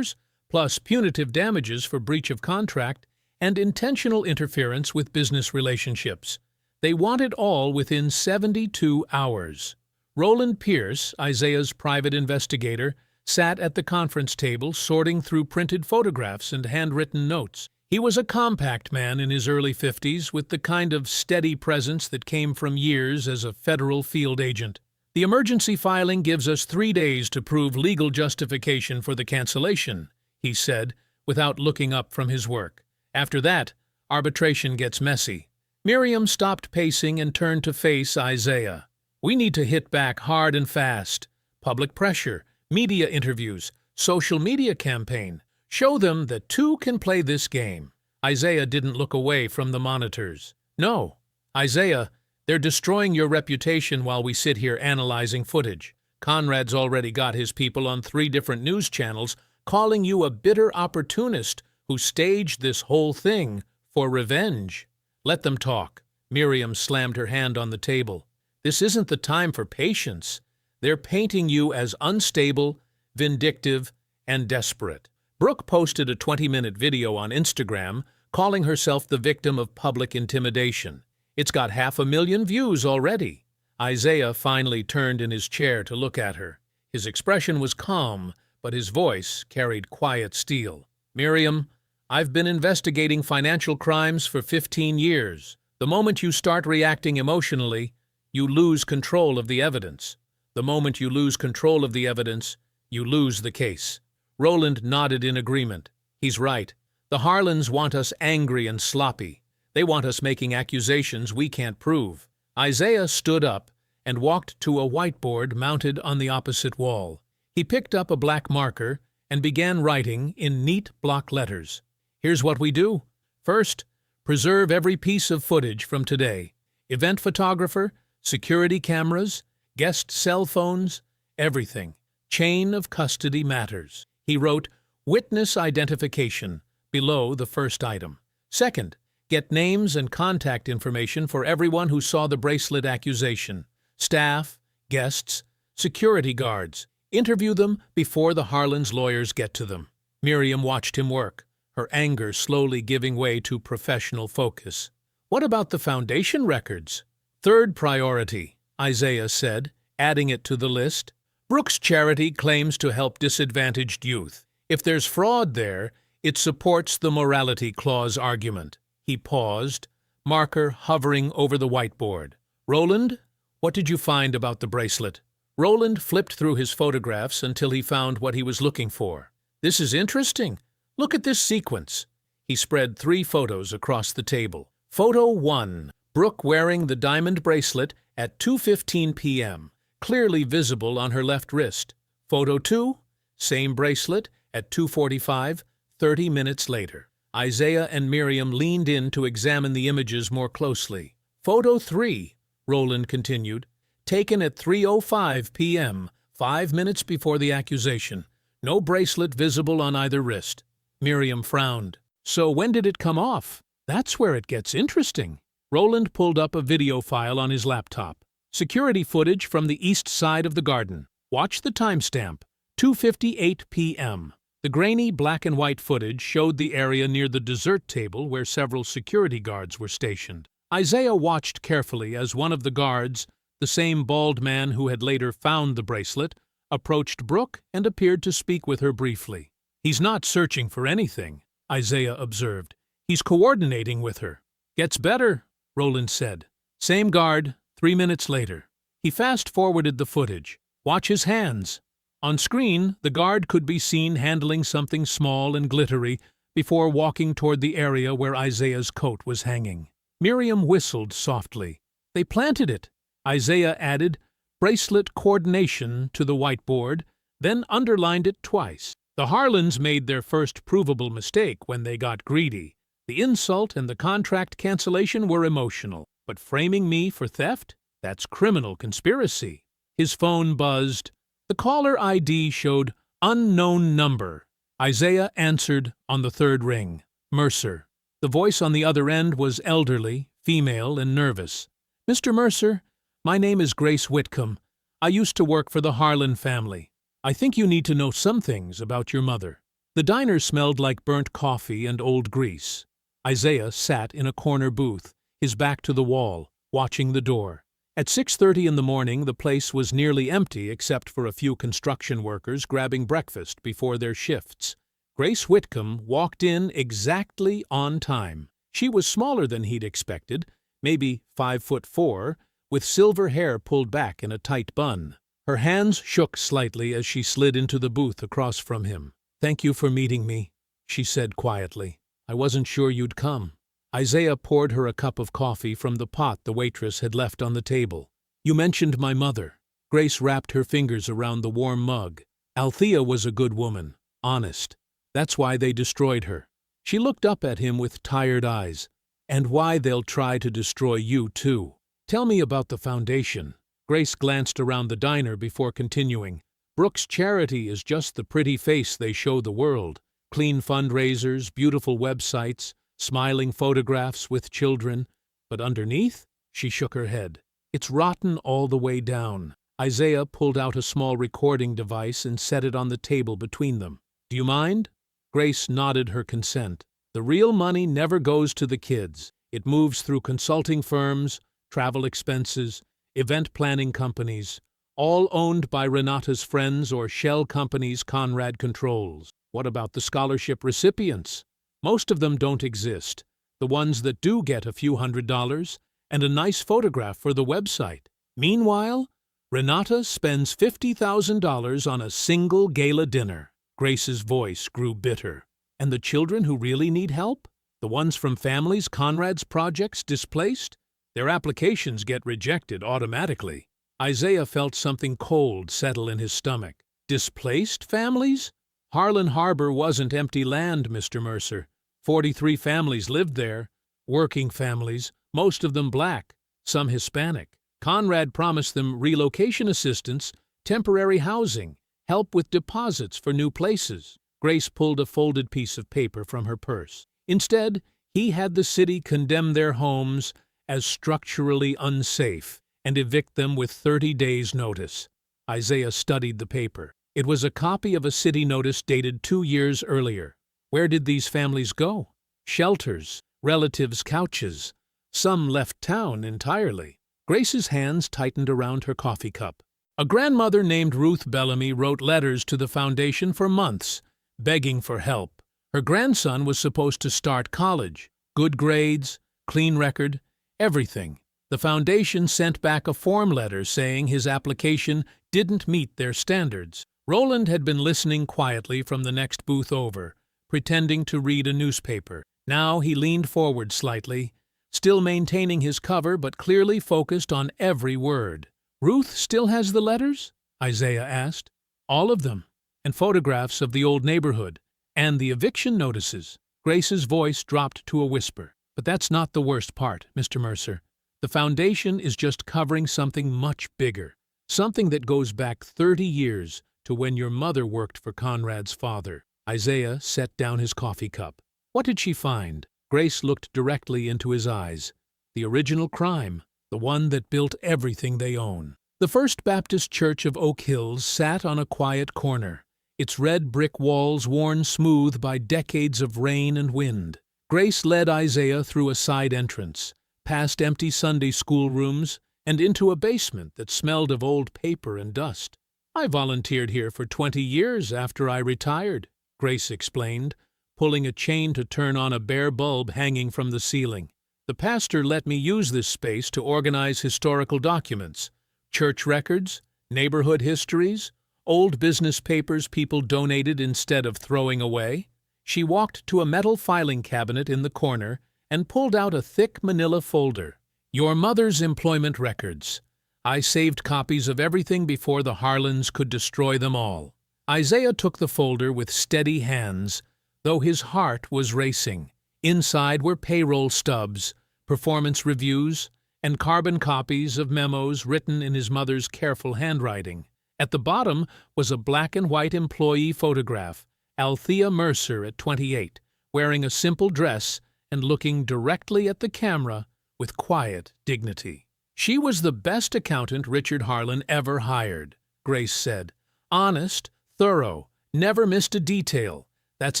plus punitive damages for breach of contract and intentional interference with business relationships. They want it all within 72 hours. Roland Pierce, Isaiah's private investigator, sat at the conference table sorting through printed photographs and handwritten notes. He was a compact man in his early 50s with the kind of steady presence that came from years as a federal field agent. "The emergency filing gives us 3 days to prove legal justification for the cancellation," he said, without looking up from his work. "After that, arbitration gets messy." Miriam stopped pacing and turned to face Isaiah. "We need to hit back hard and fast. Public pressure, media interviews, social media campaign. Show them that 2 can play this game." Isaiah didn't look away from the monitors. "No, Isaiah, they're destroying your reputation while we sit here analyzing footage. Conrad's already got his people on 3 different news channels calling you a bitter opportunist who staged this whole thing for revenge. Let them talk." Miriam slammed her hand on the table. "This isn't the time for patience. They're painting you as unstable, vindictive, and desperate." Brooke posted a 20-minute video on Instagram calling herself the victim of public intimidation. It's got 500,000 views already. Isaiah finally turned in his chair to look at her. His expression was calm, but his voice carried quiet steel. "Miriam, I've been investigating financial crimes for 15 years. The moment you start reacting emotionally, you lose control of the evidence. The moment you lose control of the evidence, you lose the case." Roland nodded in agreement. "He's right. The Harlans want us angry and sloppy. They want us making accusations we can't prove." Isaiah stood up and walked to a whiteboard mounted on the opposite wall. He picked up a black marker and began writing in neat block letters. "Here's what we do. First, preserve every piece of footage from today. Event photographer, security cameras, guest cell phones, everything. Chain of custody matters." He wrote "witness identification" below the first item. "Second, get names and contact information for everyone who saw the bracelet accusation. Staff, guests, security guards. Interview them before the Harlans' lawyers get to them." Miriam watched him work, her anger slowly giving way to professional focus. "What about the foundation records?" "Third priority," Isaiah said, adding it to the list. "Brooks' charity claims to help disadvantaged youth. If there's fraud there, it supports the morality clause argument." He paused, marker hovering over the whiteboard. "Roland, what did you find about the bracelet?" Roland flipped through his photographs until he found what he was looking for. "This is interesting. Look at this sequence." He spread 3 photos across the table. Photo 1, Brooke wearing the diamond bracelet at 2:15 p.m., clearly visible on her left wrist. Photo 2, same bracelet at 2:45, 30 minutes later. Isaiah and Miriam leaned in to examine the images more closely. Photo 3, Roland continued, taken at 3:05 p.m., 5 minutes before the accusation. No bracelet visible on either wrist. Miriam frowned. "So when did it come off? That's where it gets interesting." Roland pulled up a video file on his laptop. Security footage from the east side of the garden. Watch the timestamp, 2:58 p.m. The grainy black and white footage showed the area near the dessert table where several security guards were stationed. Isaiah watched carefully as one of the guards, the same bald man who had later found the bracelet, approached Brooke and appeared to speak with her briefly. "He's not searching for anything," Isaiah observed. "He's coordinating with her." "Gets better," Roland said. Same guard, 3 minutes later. He fast-forwarded the footage. "Watch his hands." On screen, the guard could be seen handling something small and glittery before walking toward the area where Isaiah's coat was hanging. Miriam whistled softly. "They planted it." Isaiah added bracelet coordination to the whiteboard, then underlined it twice. The Harlans made their first provable mistake when they got greedy. The insult and the contract cancellation were emotional, but framing me for theft? That's criminal conspiracy. His phone buzzed. The caller ID showed unknown number. Isaiah answered on the third ring. Mercer. The voice on the other end was elderly, female, and nervous. Mr. Mercer, my name is Grace Whitcomb. I used to work for the Harlan family. I think you need to know some things about your mother. The diner smelled like burnt coffee and old grease. Isaiah sat in a corner booth, his back to the wall, watching the door. At 6:30 in the morning, the place was nearly empty except for a few construction workers grabbing breakfast before their shifts. Grace Whitcomb walked in exactly on time. She was smaller than he'd expected, maybe 5'4", with silver hair pulled back in a tight bun. Her hands shook slightly as she slid into the booth across from him. "Thank you for meeting me," she said quietly. "I wasn't sure you'd come." Isaiah poured her a cup of coffee from the pot the waitress had left on the table. "You mentioned my mother." Grace wrapped her fingers around the warm mug. "Althea was a good woman, honest. That's why they destroyed her." She looked up at him with tired eyes. "And why they'll try to destroy you, too. Tell me about the foundation." Grace glanced around the diner before continuing. "Brooks Charity is just the pretty face they show the world. Clean fundraisers, beautiful websites, smiling photographs with children. But underneath?" She shook her head. "It's rotten all the way down." Isaiah pulled out a small recording device and set it on the table between them. "Do you mind?" Grace nodded her consent. "The real money never goes to the kids. It moves through consulting firms, travel expenses, event planning companies, all owned by Renata's friends or shell companies Conrad controls. What about the scholarship recipients? Most of them don't exist. The ones that do get a few $100s and a nice photograph for the website. Meanwhile, Renata spends $50,000 on a single gala dinner." Grace's voice grew bitter. "And the children who really need help? The ones from families Conrad's projects displaced? Their applications get rejected automatically." Isaiah felt something cold settle in his stomach. Displaced families? Harlan Harbor wasn't empty land, Mr. Mercer. 43 families lived there. Working families, most of them black, some Hispanic. Conrad promised them relocation assistance, temporary housing, help with deposits for new places. Grace pulled a folded piece of paper from her purse. Instead, he had the city condemn their homes as structurally unsafe and evict them with 30 days' notice. Isaiah studied the paper. It was a copy of a city notice dated 2 years earlier. Where did these families go? Shelters, relatives' couches. Some left town entirely. Grace's hands tightened around her coffee cup. A grandmother named Ruth Bellamy wrote letters to the foundation for months, begging for help. Her grandson was supposed to start college. Good grades, clean record, everything. The foundation sent back a form letter saying his application didn't meet their standards. Roland had been listening quietly from the next booth over, pretending to read a newspaper. Now he leaned forward slightly, still maintaining his cover but clearly focused on every word. "Ruth still has the letters?" Isaiah asked. "All of them, and photographs of the old neighborhood, and the eviction notices." Grace's voice dropped to a whisper. "But that's not the worst part, Mr. Mercer. The foundation is just covering something much bigger, something that goes back 30 years to when your mother worked for Conrad's father." Isaiah set down his coffee cup. What did she find? Grace looked directly into his eyes. The original crime, the one that built everything they own. The First Baptist Church of Oak Hills sat on a quiet corner, its red brick walls worn smooth by decades of rain and wind. Grace led Isaiah through a side entrance, past empty Sunday school rooms, and into a basement that smelled of old paper and dust. "I volunteered here for 20 years after I retired," Grace explained, pulling a chain to turn on a bare bulb hanging from the ceiling. "The pastor let me use this space to organize historical documents, church records, neighborhood histories, old business papers people donated instead of throwing away." She walked to a metal filing cabinet in the corner and pulled out a thick manila folder. "Your mother's employment records. I saved copies of everything before the Harlans could destroy them all." Isaiah took the folder with steady hands, though his heart was racing. Inside were payroll stubs, performance reviews, and carbon copies of memos written in his mother's careful handwriting. At the bottom was a black-and-white employee photograph, Althea Mercer at 28, wearing a simple dress and looking directly at the camera with quiet dignity. She was the best accountant Richard Harlan ever hired, Grace said. Honest, thorough, never missed a detail. That's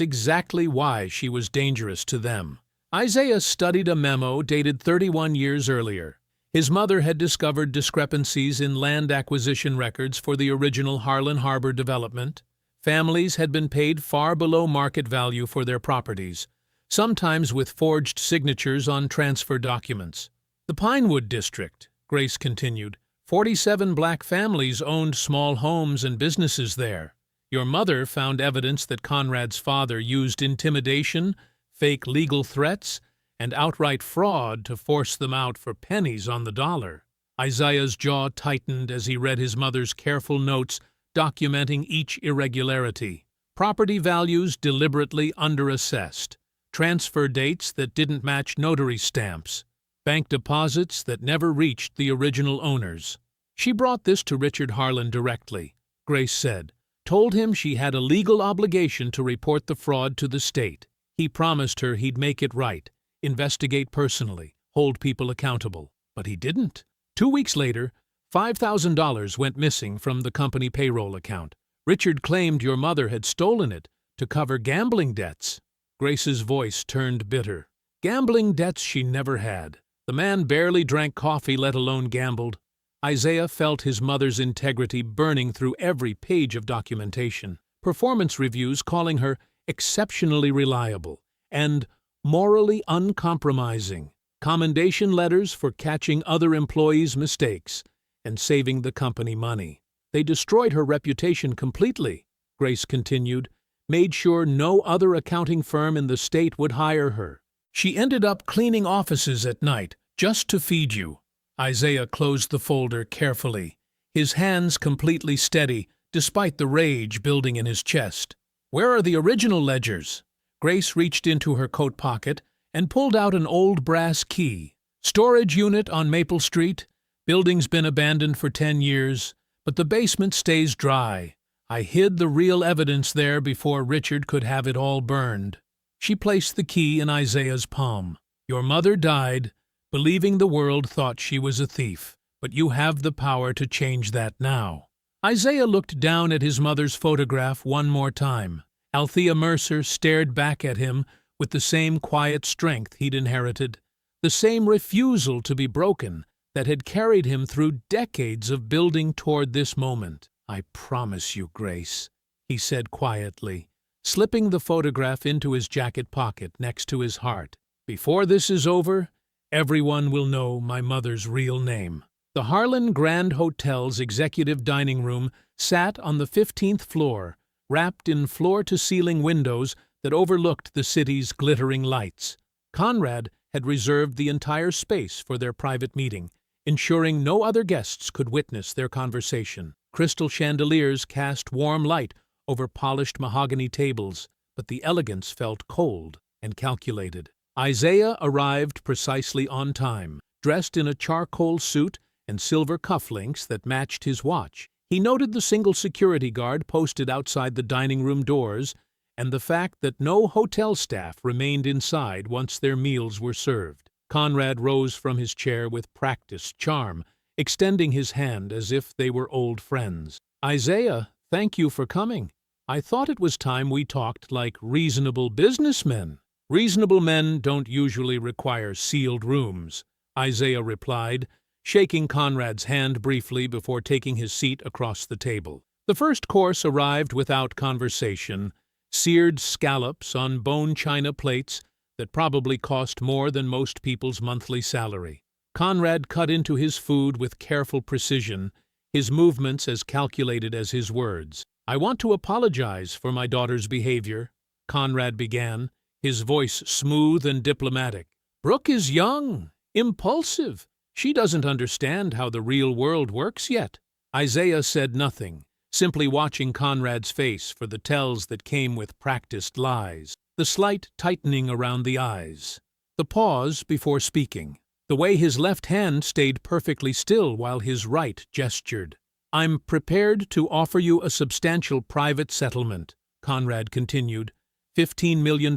exactly why she was dangerous to them. Isaiah studied a memo dated 31 years earlier. His mother had discovered discrepancies in land acquisition records for the original Harlan Harbor development. Families had been paid far below market value for their properties, sometimes with forged signatures on transfer documents. The Pinewood District, Grace continued, 47 black families owned small homes and businesses there. Your mother found evidence that Conrad's father used intimidation, fake legal threats, and outright fraud to force them out for pennies on the dollar. Isaiah's jaw tightened as he read his mother's careful notes documenting each irregularity. Property values deliberately underassessed, transfer dates that didn't match notary stamps, bank deposits that never reached the original owners. She brought this to Richard Harlan directly, Grace said, told him she had a legal obligation to report the fraud to the state. He promised her he'd make it right, investigate personally, hold people accountable. But he didn't. 2 weeks later, $5,000 went missing from the company payroll account. Richard claimed your mother had stolen it to cover gambling debts. Grace's voice turned bitter. Gambling debts she never had. The man barely drank coffee, let alone gambled. Isaiah felt his mother's integrity burning through every page of documentation. Performance reviews calling her exceptionally reliable and morally uncompromising. Commendation letters for catching other employees' mistakes and saving the company money. They destroyed her reputation completely, Grace continued, made sure no other accounting firm in the state would hire her. She ended up cleaning offices at night just to feed you. Isaiah closed the folder carefully, his hands completely steady despite the rage building in his chest. Where are the original ledgers? Grace reached into her coat pocket and pulled out an old brass key. Storage unit on Maple Street. Building's been abandoned for 10 years, but the basement stays dry. I hid the real evidence there before Richard could have it all burned. She placed the key in Isaiah's palm. Your mother died, believing the world thought she was a thief, but you have the power to change that now. Isaiah looked down at his mother's photograph one more time. Althea Mercer stared back at him with the same quiet strength he'd inherited, the same refusal to be broken that had carried him through decades of building toward this moment. I promise you, Grace, he said quietly, slipping the photograph into his jacket pocket next to his heart. Before this is over, everyone will know my mother's real name. The Harlan Grand Hotel's executive dining room sat on the 15th floor, wrapped in floor-to-ceiling windows that overlooked the city's glittering lights. Conrad had reserved the entire space for their private meeting, ensuring no other guests could witness their conversation. Crystal chandeliers cast warm light over polished mahogany tables, but the elegance felt cold and calculated. Isaiah arrived precisely on time, dressed in a charcoal suit and silver cufflinks that matched his watch. He noted the single security guard posted outside the dining room doors and the fact that no hotel staff remained inside once their meals were served. Conrad rose from his chair with practiced charm, extending his hand as if they were old friends. Isaiah, thank you for coming. I thought it was time we talked like reasonable businessmen. Reasonable men don't usually require sealed rooms, Isaiah replied, shaking Conrad's hand briefly before taking his seat across the table. The first course arrived without conversation, seared scallops on bone china plates that probably cost more than most people's monthly salary. Conrad cut into his food with careful precision, his movements as calculated as his words. I want to apologize for my daughter's behavior, Conrad began, his voice smooth and diplomatic. Brooke is young, impulsive. She doesn't understand how the real world works yet. Isaiah said nothing, simply watching Conrad's face for the tells that came with practiced lies, the slight tightening around the eyes, the pause before speaking, the way his left hand stayed perfectly still while his right gestured. "I'm prepared to offer you a substantial private settlement," Conrad continued. $15 million,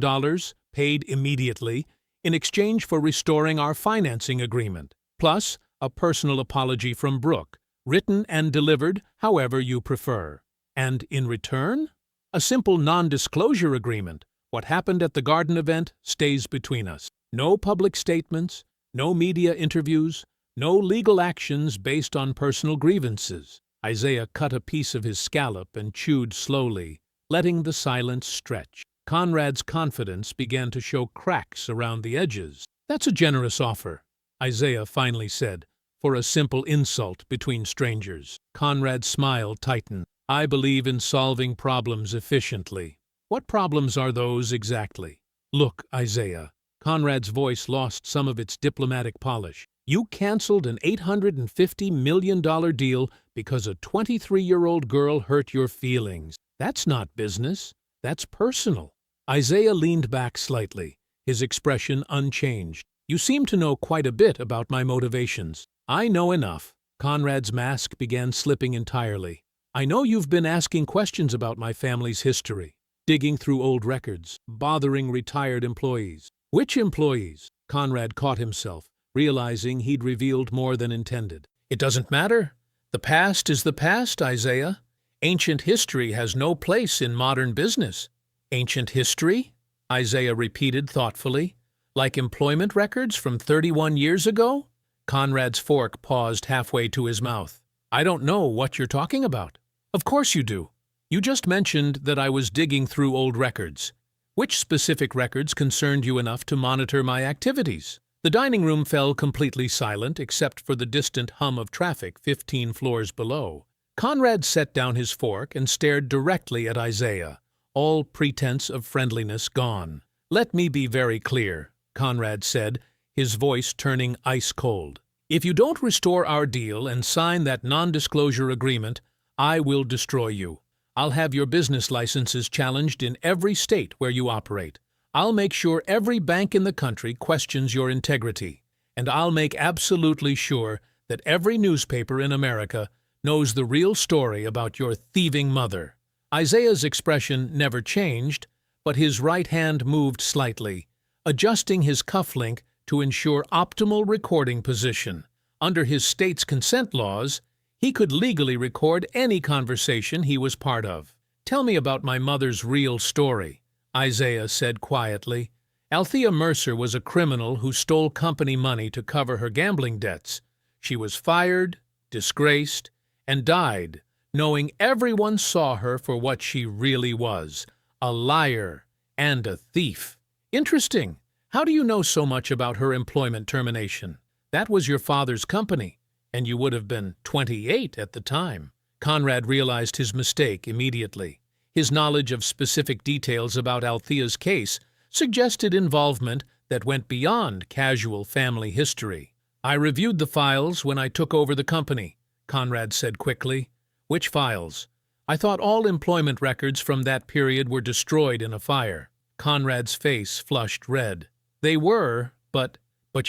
paid immediately, in exchange for restoring our financing agreement, plus a personal apology from Brooke, written and delivered however you prefer. And in return, a simple non-disclosure agreement. What happened at the garden event stays between us. No public statements, no media interviews, no legal actions based on personal grievances. Isaiah cut a piece of his scallop and chewed slowly, letting the silence stretch. Conrad's confidence began to show cracks around the edges. "That's a generous offer," Isaiah finally said, "for a simple insult between strangers." Conrad's smile tightened. "I believe in solving problems efficiently." "What problems are those exactly?" "Look, Isaiah." Conrad's voice lost some of its diplomatic polish. "You canceled an $850 million deal because a 23-year-old girl hurt your feelings. That's not business. That's personal." Isaiah leaned back slightly, his expression unchanged. "You seem to know quite a bit about my motivations." "I know enough." Conrad's mask began slipping entirely. "I know you've been asking questions about my family's history, digging through old records, bothering retired employees." "Which employees?" Conrad caught himself, realizing he'd revealed more than intended. "It doesn't matter. The past is the past, Isaiah. Ancient history has no place in modern business." "Ancient history?" Isaiah repeated thoughtfully. "Like employment records from 31 years ago?" Conrad's fork paused halfway to his mouth. "I don't know what you're talking about." "Of course you do. You just mentioned that I was digging through old records. Which specific records concerned you enough to monitor my activities?" The dining room fell completely silent except for the distant hum of traffic 15 floors below. Conrad set down his fork and stared directly at Isaiah, all pretense of friendliness gone. "Let me be very clear," Conrad said, his voice turning ice-cold. "If you don't restore our deal and sign that non-disclosure agreement, I will destroy you. I'll have your business licenses challenged in every state where you operate. I'll make sure every bank in the country questions your integrity. And I'll make absolutely sure that every newspaper in America knows the real story about your thieving mother." Isaiah's expression never changed, but his right hand moved slightly, adjusting his cufflink to ensure optimal recording position. Under his state's consent laws, he could legally record any conversation he was part of. "Tell me about my mother's real story," Isaiah said quietly. "Althea Mercer was a criminal who stole company money to cover her gambling debts. She was fired, disgraced, and died, knowing everyone saw her for what she really was, a liar and a thief." "Interesting. How do you know so much about her employment termination? That was your father's company, and you would have been 28 at the time." Conrad realized his mistake immediately. His knowledge of specific details about Althea's case suggested involvement that went beyond casual family history. "I reviewed the files when I took over the company," Conrad said quickly. "Which files?" "I thought all employment records from that period were destroyed in a fire." Conrad's face flushed red. "They were, but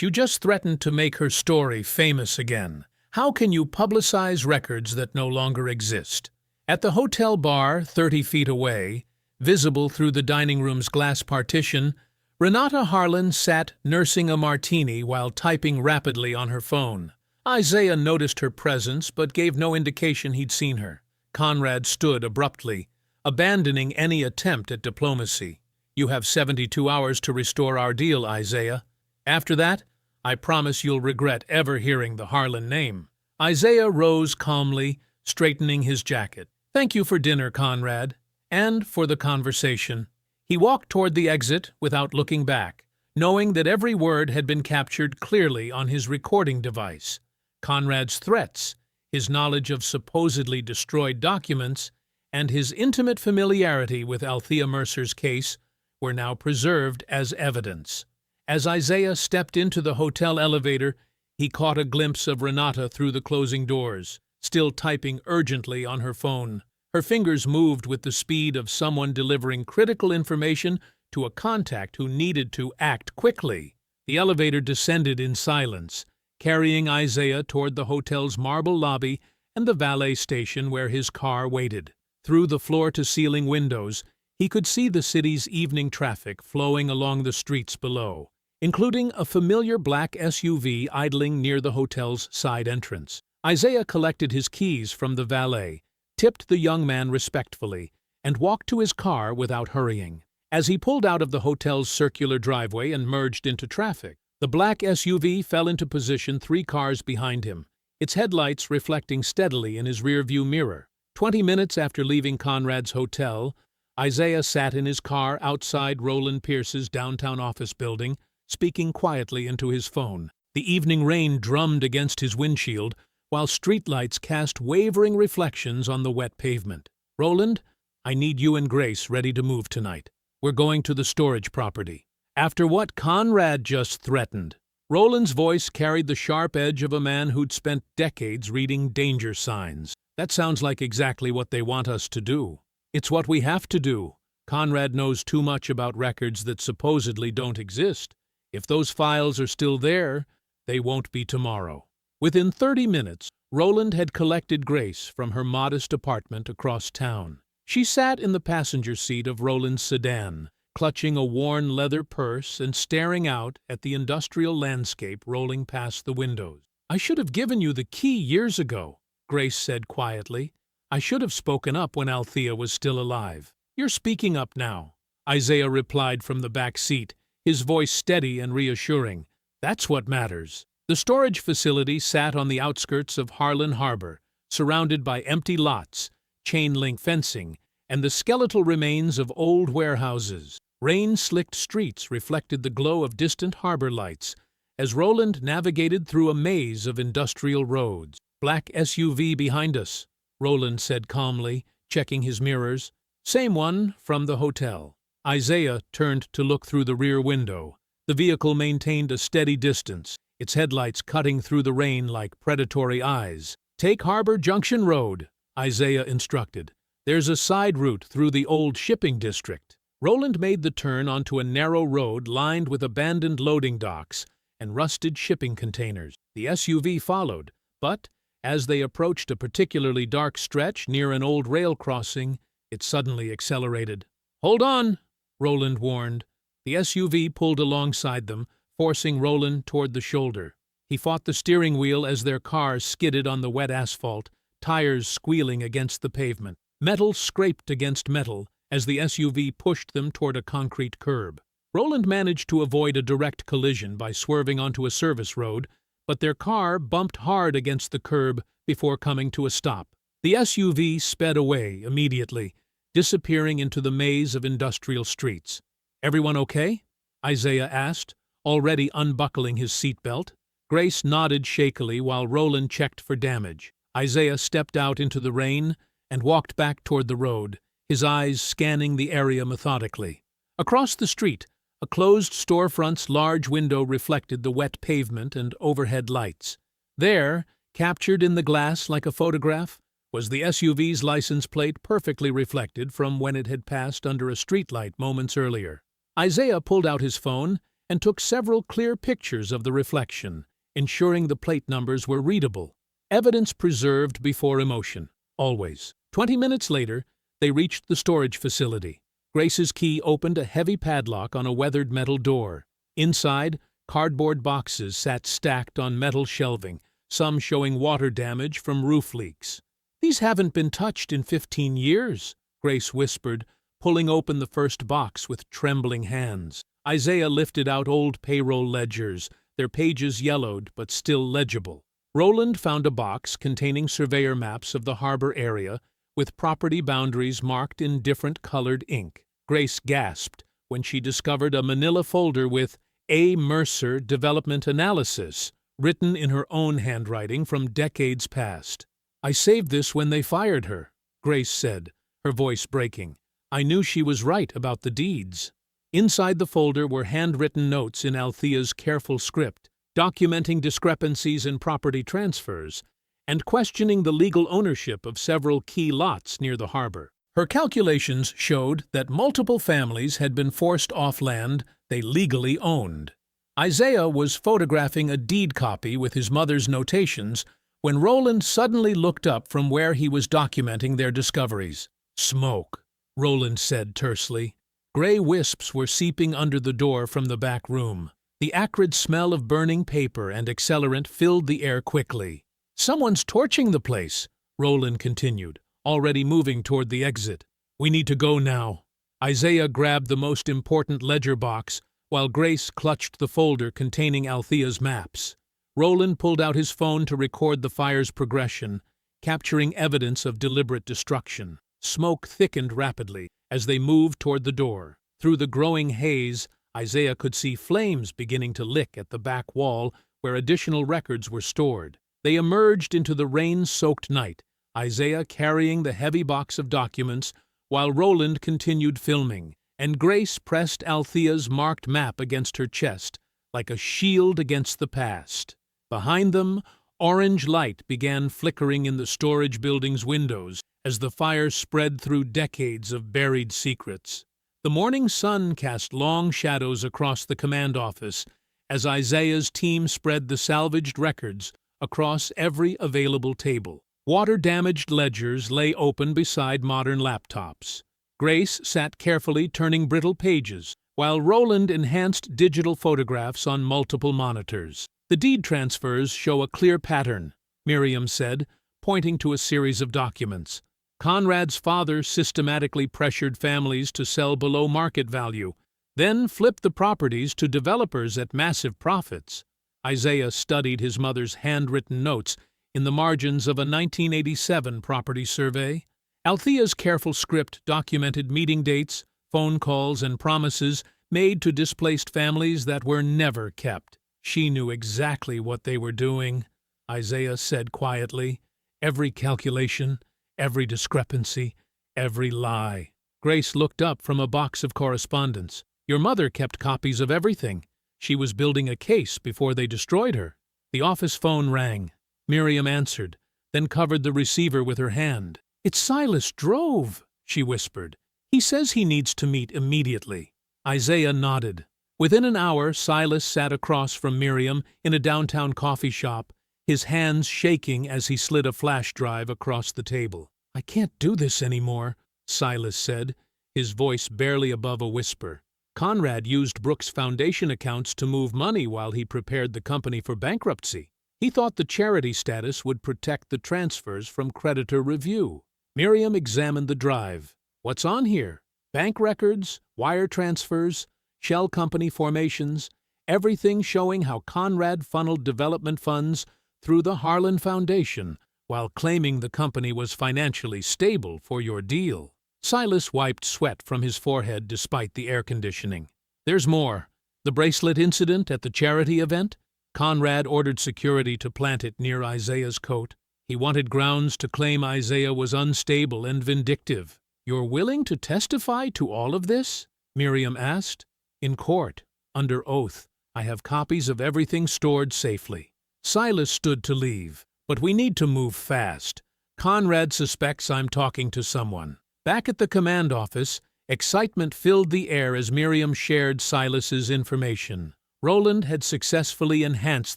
you just threatened to make her story famous again. How can you publicize records that no longer exist?" At the hotel bar 30 feet away, visible through the dining room's glass partition, Renata Harlan sat nursing a martini while typing rapidly on her phone. Isaiah noticed her presence but gave no indication he'd seen her. Conrad stood abruptly, abandoning any attempt at diplomacy. "You have 72 hours to restore our deal, Isaiah. After that, I promise you'll regret ever hearing the Harlan name." Isaiah rose calmly, straightening his jacket. "Thank you for dinner, Conrad, and for the conversation." He walked toward the exit without looking back, knowing that every word had been captured clearly on his recording device. Conrad's threats, his knowledge of supposedly destroyed documents, and his intimate familiarity with Althea Mercer's case were now preserved as evidence. As Isaiah stepped into the hotel elevator, he caught a glimpse of Renata through the closing doors, still typing urgently on her phone. Her fingers moved with the speed of someone delivering critical information to a contact who needed to act quickly. The elevator descended in silence, carrying Isaiah toward the hotel's marble lobby and the valet station where his car waited. Through the floor-to-ceiling windows, he could see the city's evening traffic flowing along the streets below, including a familiar black SUV idling near the hotel's side entrance. Isaiah collected his keys from the valet, tipped the young man respectfully, and walked to his car without hurrying. As he pulled out of the hotel's circular driveway and merged into traffic, the black SUV fell into position 3 cars behind him, its headlights reflecting steadily in his rearview mirror. 20 minutes after leaving Conrad's hotel, Isaiah sat in his car outside Roland Pierce's downtown office building, speaking quietly into his phone. The evening rain drummed against his windshield, while streetlights cast wavering reflections on the wet pavement. "Roland, I need you and Grace ready to move tonight. We're going to the storage property." After what Conrad just threatened, Roland's voice carried the sharp edge of a man who'd spent decades reading danger signs. "That sounds like exactly what they want us to do. It's what we have to do. Conrad knows too much about records that supposedly don't exist. If those files are still there, they won't be tomorrow." Within 30 minutes, Roland had collected Grace from her modest apartment across town. She sat in the passenger seat of Roland's sedan, clutching a worn leather purse and staring out at the industrial landscape rolling past the windows. "I should have given you the key years ago," Grace said quietly. "I should have spoken up when Althea was still alive." "You're speaking up now," Isaiah replied from the back seat, his voice steady and reassuring. "That's what matters." The storage facility sat on the outskirts of Harlan Harbor, surrounded by empty lots, chain-link fencing, and the skeletal remains of old warehouses. Rain-slicked streets reflected the glow of distant harbor lights as Roland navigated through a maze of industrial roads. "Black SUV behind us," Roland said calmly, checking his mirrors. "Same one from the hotel." Isaiah turned to look through the rear window. The vehicle maintained a steady distance, its headlights cutting through the rain like predatory eyes. "Take Harbor Junction Road," Isaiah instructed. "There's a side route through the old shipping district." Roland made the turn onto a narrow road lined with abandoned loading docks and rusted shipping containers. The SUV followed, but as they approached a particularly dark stretch near an old rail crossing, it suddenly accelerated. "Hold on," Roland warned. The SUV pulled alongside them, forcing Roland toward the shoulder. He fought the steering wheel as their car skidded on the wet asphalt, tires squealing against the pavement. Metal scraped against metal as the SUV pushed them toward a concrete curb. Roland managed to avoid a direct collision by swerving onto a service road, but their car bumped hard against the curb before coming to a stop. The SUV sped away immediately, disappearing into the maze of industrial streets. "Everyone okay?" Isaiah asked, already unbuckling his seatbelt. Grace nodded shakily while Roland checked for damage. Isaiah stepped out into the rain and walked back toward the road, his eyes scanning the area methodically. Across the street, a closed storefront's large window reflected the wet pavement and overhead lights. There, captured in the glass like a photograph, was the SUV's license plate perfectly reflected from when it had passed under a streetlight moments earlier. Isaiah pulled out his phone and took several clear pictures of the reflection, ensuring the plate numbers were readable. Evidence preserved before emotion, always. 20 minutes later, they reached the storage facility. Grace's key opened a heavy padlock on a weathered metal door. Inside, cardboard boxes sat stacked on metal shelving, some showing water damage from roof leaks. "These haven't been touched in 15 years, Grace whispered, pulling open the first box with trembling hands. Isaiah lifted out old payroll ledgers, their pages yellowed but still legible. Roland found a box containing surveyor maps of the harbor area with property boundaries marked in different colored ink. Grace gasped when she discovered a manila folder with A. Mercer Development Analysis written in her own handwriting from decades past. "I saved this when they fired her," Grace said, her voice breaking. "I knew she was right about the deeds." Inside the folder were handwritten notes in Althea's careful script, documenting discrepancies in property transfers and questioning the legal ownership of several key lots near the harbor. Her calculations showed that multiple families had been forced off land they legally owned. Isaiah was photographing a deed copy with his mother's notations when Roland suddenly looked up from where he was documenting their discoveries. "Smoke," Roland said tersely. Gray wisps were seeping under the door from the back room. The acrid smell of burning paper and accelerant filled the air quickly. "Someone's torching the place," Roland continued, already moving toward the exit. "We need to go now." Isaiah grabbed the most important ledger box, while Grace clutched the folder containing Althea's maps. Roland pulled out his phone to record the fire's progression, capturing evidence of deliberate destruction. Smoke thickened rapidly as they moved toward the door. Through the growing haze, Isaiah could see flames beginning to lick at the back wall where additional records were stored. They emerged into the rain-soaked night, Isaiah carrying the heavy box of documents while Roland continued filming, and Grace pressed Althea's marked map against her chest like a shield against the past. Behind them, orange light began flickering in the storage building's windows as the fire spread through decades of buried secrets. The morning sun cast long shadows across the command office as Isaiah's team spread the salvaged records across every available table. Water-damaged ledgers lay open beside modern laptops. Grace sat carefully turning brittle pages, while Roland enhanced digital photographs on multiple monitors. "The deed transfers show a clear pattern," Miriam said, pointing to a series of documents. "Conrad's father systematically pressured families to sell below market value, then flipped the properties to developers at massive profits." Isaiah studied his mother's handwritten notes in the margins of a 1987 property survey. Althea's careful script documented meeting dates, phone calls, and promises made to displaced families that were never kept. "She knew exactly what they were doing," Isaiah said quietly. "Every calculation, every discrepancy, every lie." Grace looked up from a box of correspondence. "Your mother kept copies of everything. She was building a case before they destroyed her." The office phone rang. Miriam answered, then covered the receiver with her hand. "It's Silas Drove," she whispered. "He says he needs to meet immediately." Isaiah nodded. Within an hour, Silas sat across from Miriam in a downtown coffee shop, his hands shaking as he slid a flash drive across the table. "I can't do this anymore," Silas said, his voice barely above a whisper. Conrad used Brooks' Foundation accounts to move money while he prepared the company for bankruptcy. He thought the charity status would protect the transfers from creditor review. Miriam examined the drive. "What's on here? Bank records, wire transfers, shell company formations, everything showing how Conrad funneled development funds through the Harlan Foundation while claiming the company was financially stable for your deal." Silas wiped sweat from his forehead despite the air conditioning. "There's more. The bracelet incident at the charity event? Conrad ordered security to plant it near Isaiah's coat. He wanted grounds to claim Isaiah was unstable and vindictive. You're willing to testify to all of this? Miriam asked. In court, under oath, I have copies of everything stored safely. Silas stood to leave, but we need to move fast. Conrad suspects I'm talking to someone. Back at the command office, excitement filled the air as Miriam shared Silas's information. Roland had successfully enhanced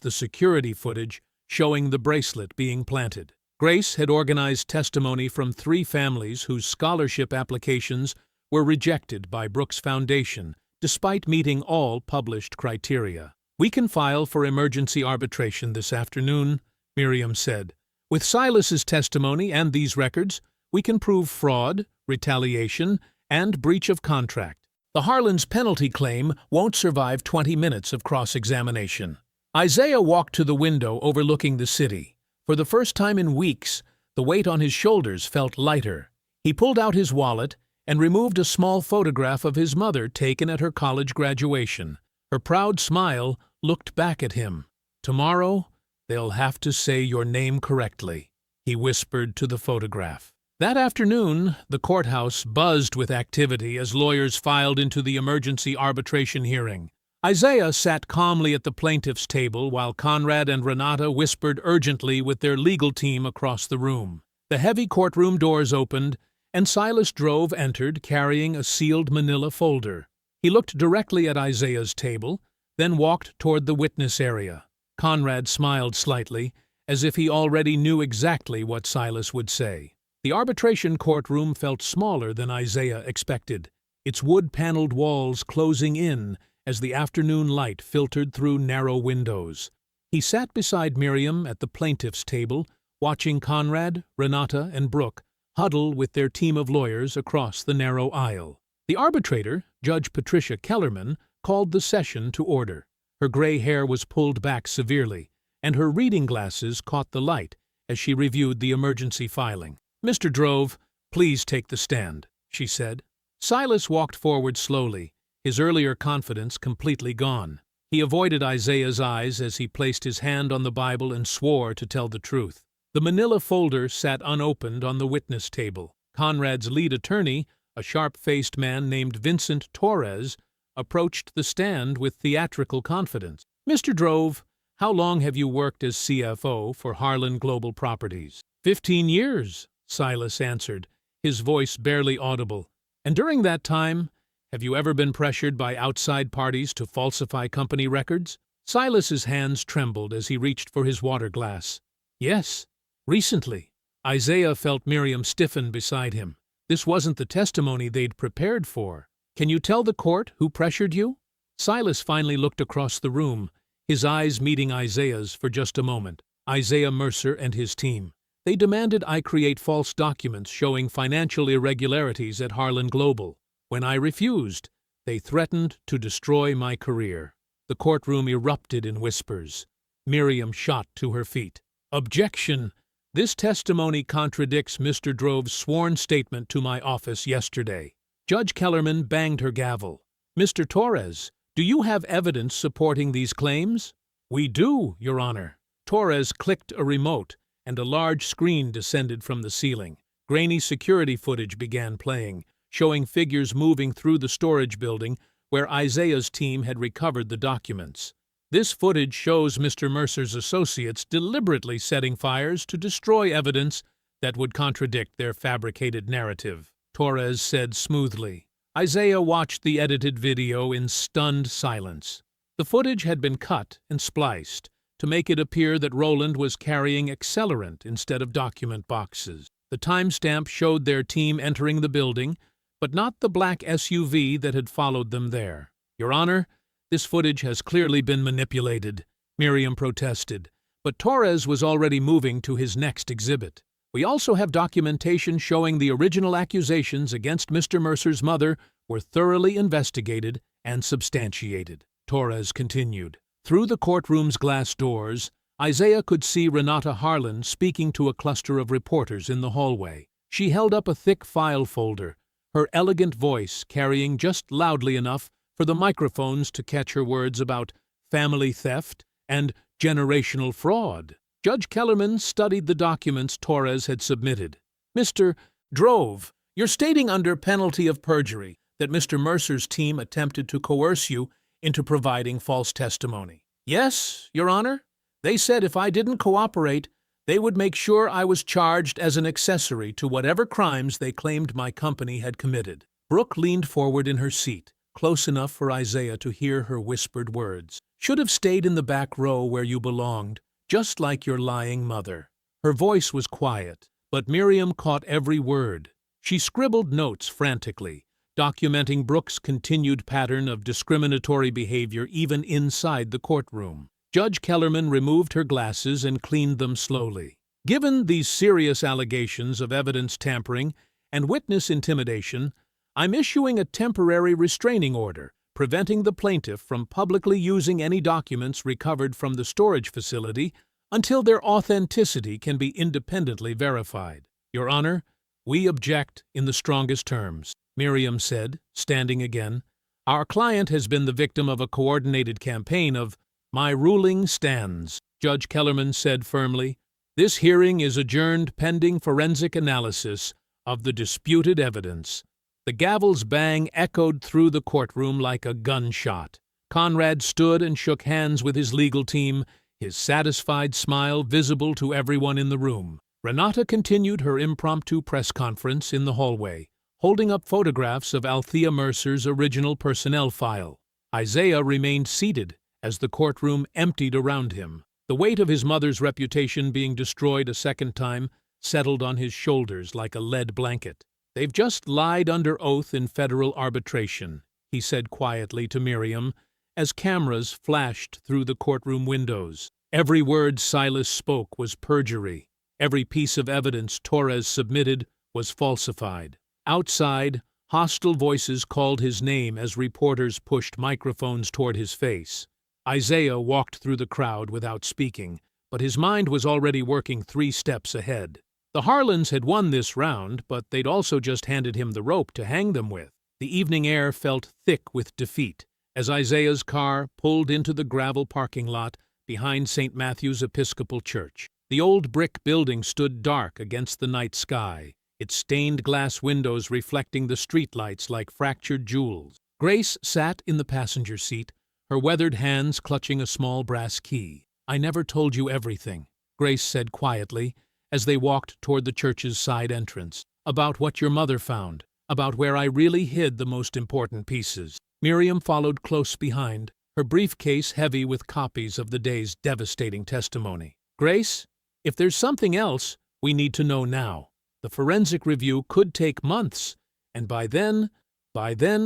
the security footage showing the bracelet being planted. Grace had organized testimony from 3 families whose scholarship applications were rejected by Brooks Foundation, despite meeting all published criteria. We can file for emergency arbitration this afternoon, Miriam said. With Silas's testimony and these records, we can prove fraud, retaliation, and breach of contract. The Harlan's penalty claim won't survive 20 minutes of cross-examination. Isaiah walked to the window overlooking the city. For the first time in weeks, the weight on his shoulders felt lighter. He pulled out his wallet and removed a small photograph of his mother taken at her college graduation. Her proud smile looked back at him. Tomorrow, they'll have to say your name correctly, he whispered to the photograph. That afternoon, the courthouse buzzed with activity as lawyers filed into the emergency arbitration hearing. Isaiah sat calmly at the plaintiff's table while Conrad and Renata whispered urgently with their legal team across the room. The heavy courtroom doors opened, and Silas Drove entered carrying a sealed manila folder. He looked directly at Isaiah's table, then walked toward the witness area. Conrad smiled slightly, as if he already knew exactly what Silas would say. The arbitration courtroom felt smaller than Isaiah expected, its wood-paneled walls closing in as the afternoon light filtered through narrow windows. He sat beside Miriam at the plaintiff's table, watching Conrad, Renata, and Brooke huddle with their team of lawyers across the narrow aisle. The arbitrator, Judge Patricia Kellerman, called the session to order. Her gray hair was pulled back severely, and her reading glasses caught the light as she reviewed the emergency filing. "Mr. Drove, please take the stand," she said. Silas walked forward slowly, his earlier confidence completely gone. He avoided Isaiah's eyes as he placed his hand on the Bible and swore to tell the truth. The manila folder sat unopened on the witness table. Conrad's lead attorney, a sharp-faced man named Vincent Torres, approached the stand with theatrical confidence. "Mr. Drove, how long have you worked as CFO for Harlan Global Properties?" 15 years, Silas answered, his voice barely audible. "And during that time, have you ever been pressured by outside parties to falsify company records?" Silas's hands trembled as he reached for his water glass. "Yes, recently." Isaiah felt Miriam stiffen beside him. This wasn't the testimony they'd prepared for. "Can you tell the court who pressured you?" Silas finally looked across the room, his eyes meeting Isaiah's for just a moment. Isaiah Mercer and his team. They demanded I create false documents showing financial irregularities at Harlan Global. When I refused, they threatened to destroy my career. The courtroom erupted in whispers. Miriam shot to her feet. "Objection! This testimony contradicts Mr. Drove's sworn statement to my office yesterday." Judge Kellerman banged her gavel. "Mr. Torres, do you have evidence supporting these claims?" "We do, Your Honor." Torres clicked a remote, and a large screen descended from the ceiling. Grainy security footage began playing, showing figures moving through the storage building where Isaiah's team had recovered the documents. This footage shows Mr. Mercer's associates deliberately setting fires to destroy evidence that would contradict their fabricated narrative, Torres said smoothly. Isaiah watched the edited video in stunned silence. The footage had been cut and spliced to make it appear that Roland was carrying accelerant instead of document boxes. The timestamp showed their team entering the building, but not the black SUV that had followed them there. "Your Honor, this footage has clearly been manipulated," Miriam protested, but Torres was already moving to his next exhibit. "We also have documentation showing the original accusations against Mr. Mercer's mother were thoroughly investigated and substantiated," Torres continued. Through the courtroom's glass doors, Isaiah could see Renata Harlan speaking to a cluster of reporters in the hallway. She held up a thick file folder, her elegant voice carrying just loudly enough for the microphones to catch her words about family theft and generational fraud. Judge Kellerman studied the documents Torres had submitted. "Mr. Drove, you're stating under penalty of perjury that Mr. Mercer's team attempted to coerce you into providing false testimony." "Yes, Your Honor. They said if I didn't cooperate, they would make sure I was charged as an accessory to whatever crimes they claimed my company had committed." Brooke leaned forward in her seat, close enough for Isaiah to hear her whispered words. "Should have stayed in the back row where you belonged, just like your lying mother." Her voice was quiet, but Miriam caught every word. She scribbled notes frantically, documenting Brooke's continued pattern of discriminatory behavior even inside the courtroom. Judge Kellerman removed her glasses and cleaned them slowly. "Given these serious allegations of evidence tampering and witness intimidation, I'm issuing a temporary restraining order, preventing the plaintiff from publicly using any documents recovered from the storage facility until their authenticity can be independently verified." "Your Honor, we object in the strongest terms," Miriam said, standing again. "Our client has been the victim of a coordinated campaign of—" "My ruling stands," Judge Kellerman said firmly. "This hearing is adjourned pending forensic analysis of the disputed evidence." The gavel's bang echoed through the courtroom like a gunshot. Conrad stood and shook hands with his legal team, his satisfied smile visible to everyone in the room. Renata continued her impromptu press conference in the hallway, holding up photographs of Althea Mercer's original personnel file. Isaiah remained seated as the courtroom emptied around him. The weight of his mother's reputation being destroyed a second time settled on his shoulders like a lead blanket. "They've just lied under oath in federal arbitration," he said quietly to Miriam, as cameras flashed through the courtroom windows. Every word Silas spoke was perjury. Every piece of evidence Torres submitted was falsified. Outside, hostile voices called his name as reporters pushed microphones toward his face. Isaiah walked through the crowd without speaking, but his mind was already working 3 steps ahead. The Harlans had won this round, but they'd also just handed him the rope to hang them with. The evening air felt thick with defeat as Isaiah's car pulled into the gravel parking lot behind St. Matthew's Episcopal Church. The old brick building stood dark against the night sky, its stained glass windows reflecting the streetlights like fractured jewels. Grace sat in the passenger seat, her weathered hands clutching a small brass key. "I never told you everything," Grace said quietly as they walked toward the church's side entrance. "About what your mother found, about where I really hid the most important pieces." Miriam followed close behind, her briefcase heavy with copies of the day's devastating testimony. "Grace, if there's something else, we need to know now. The forensic review could take months, and by then,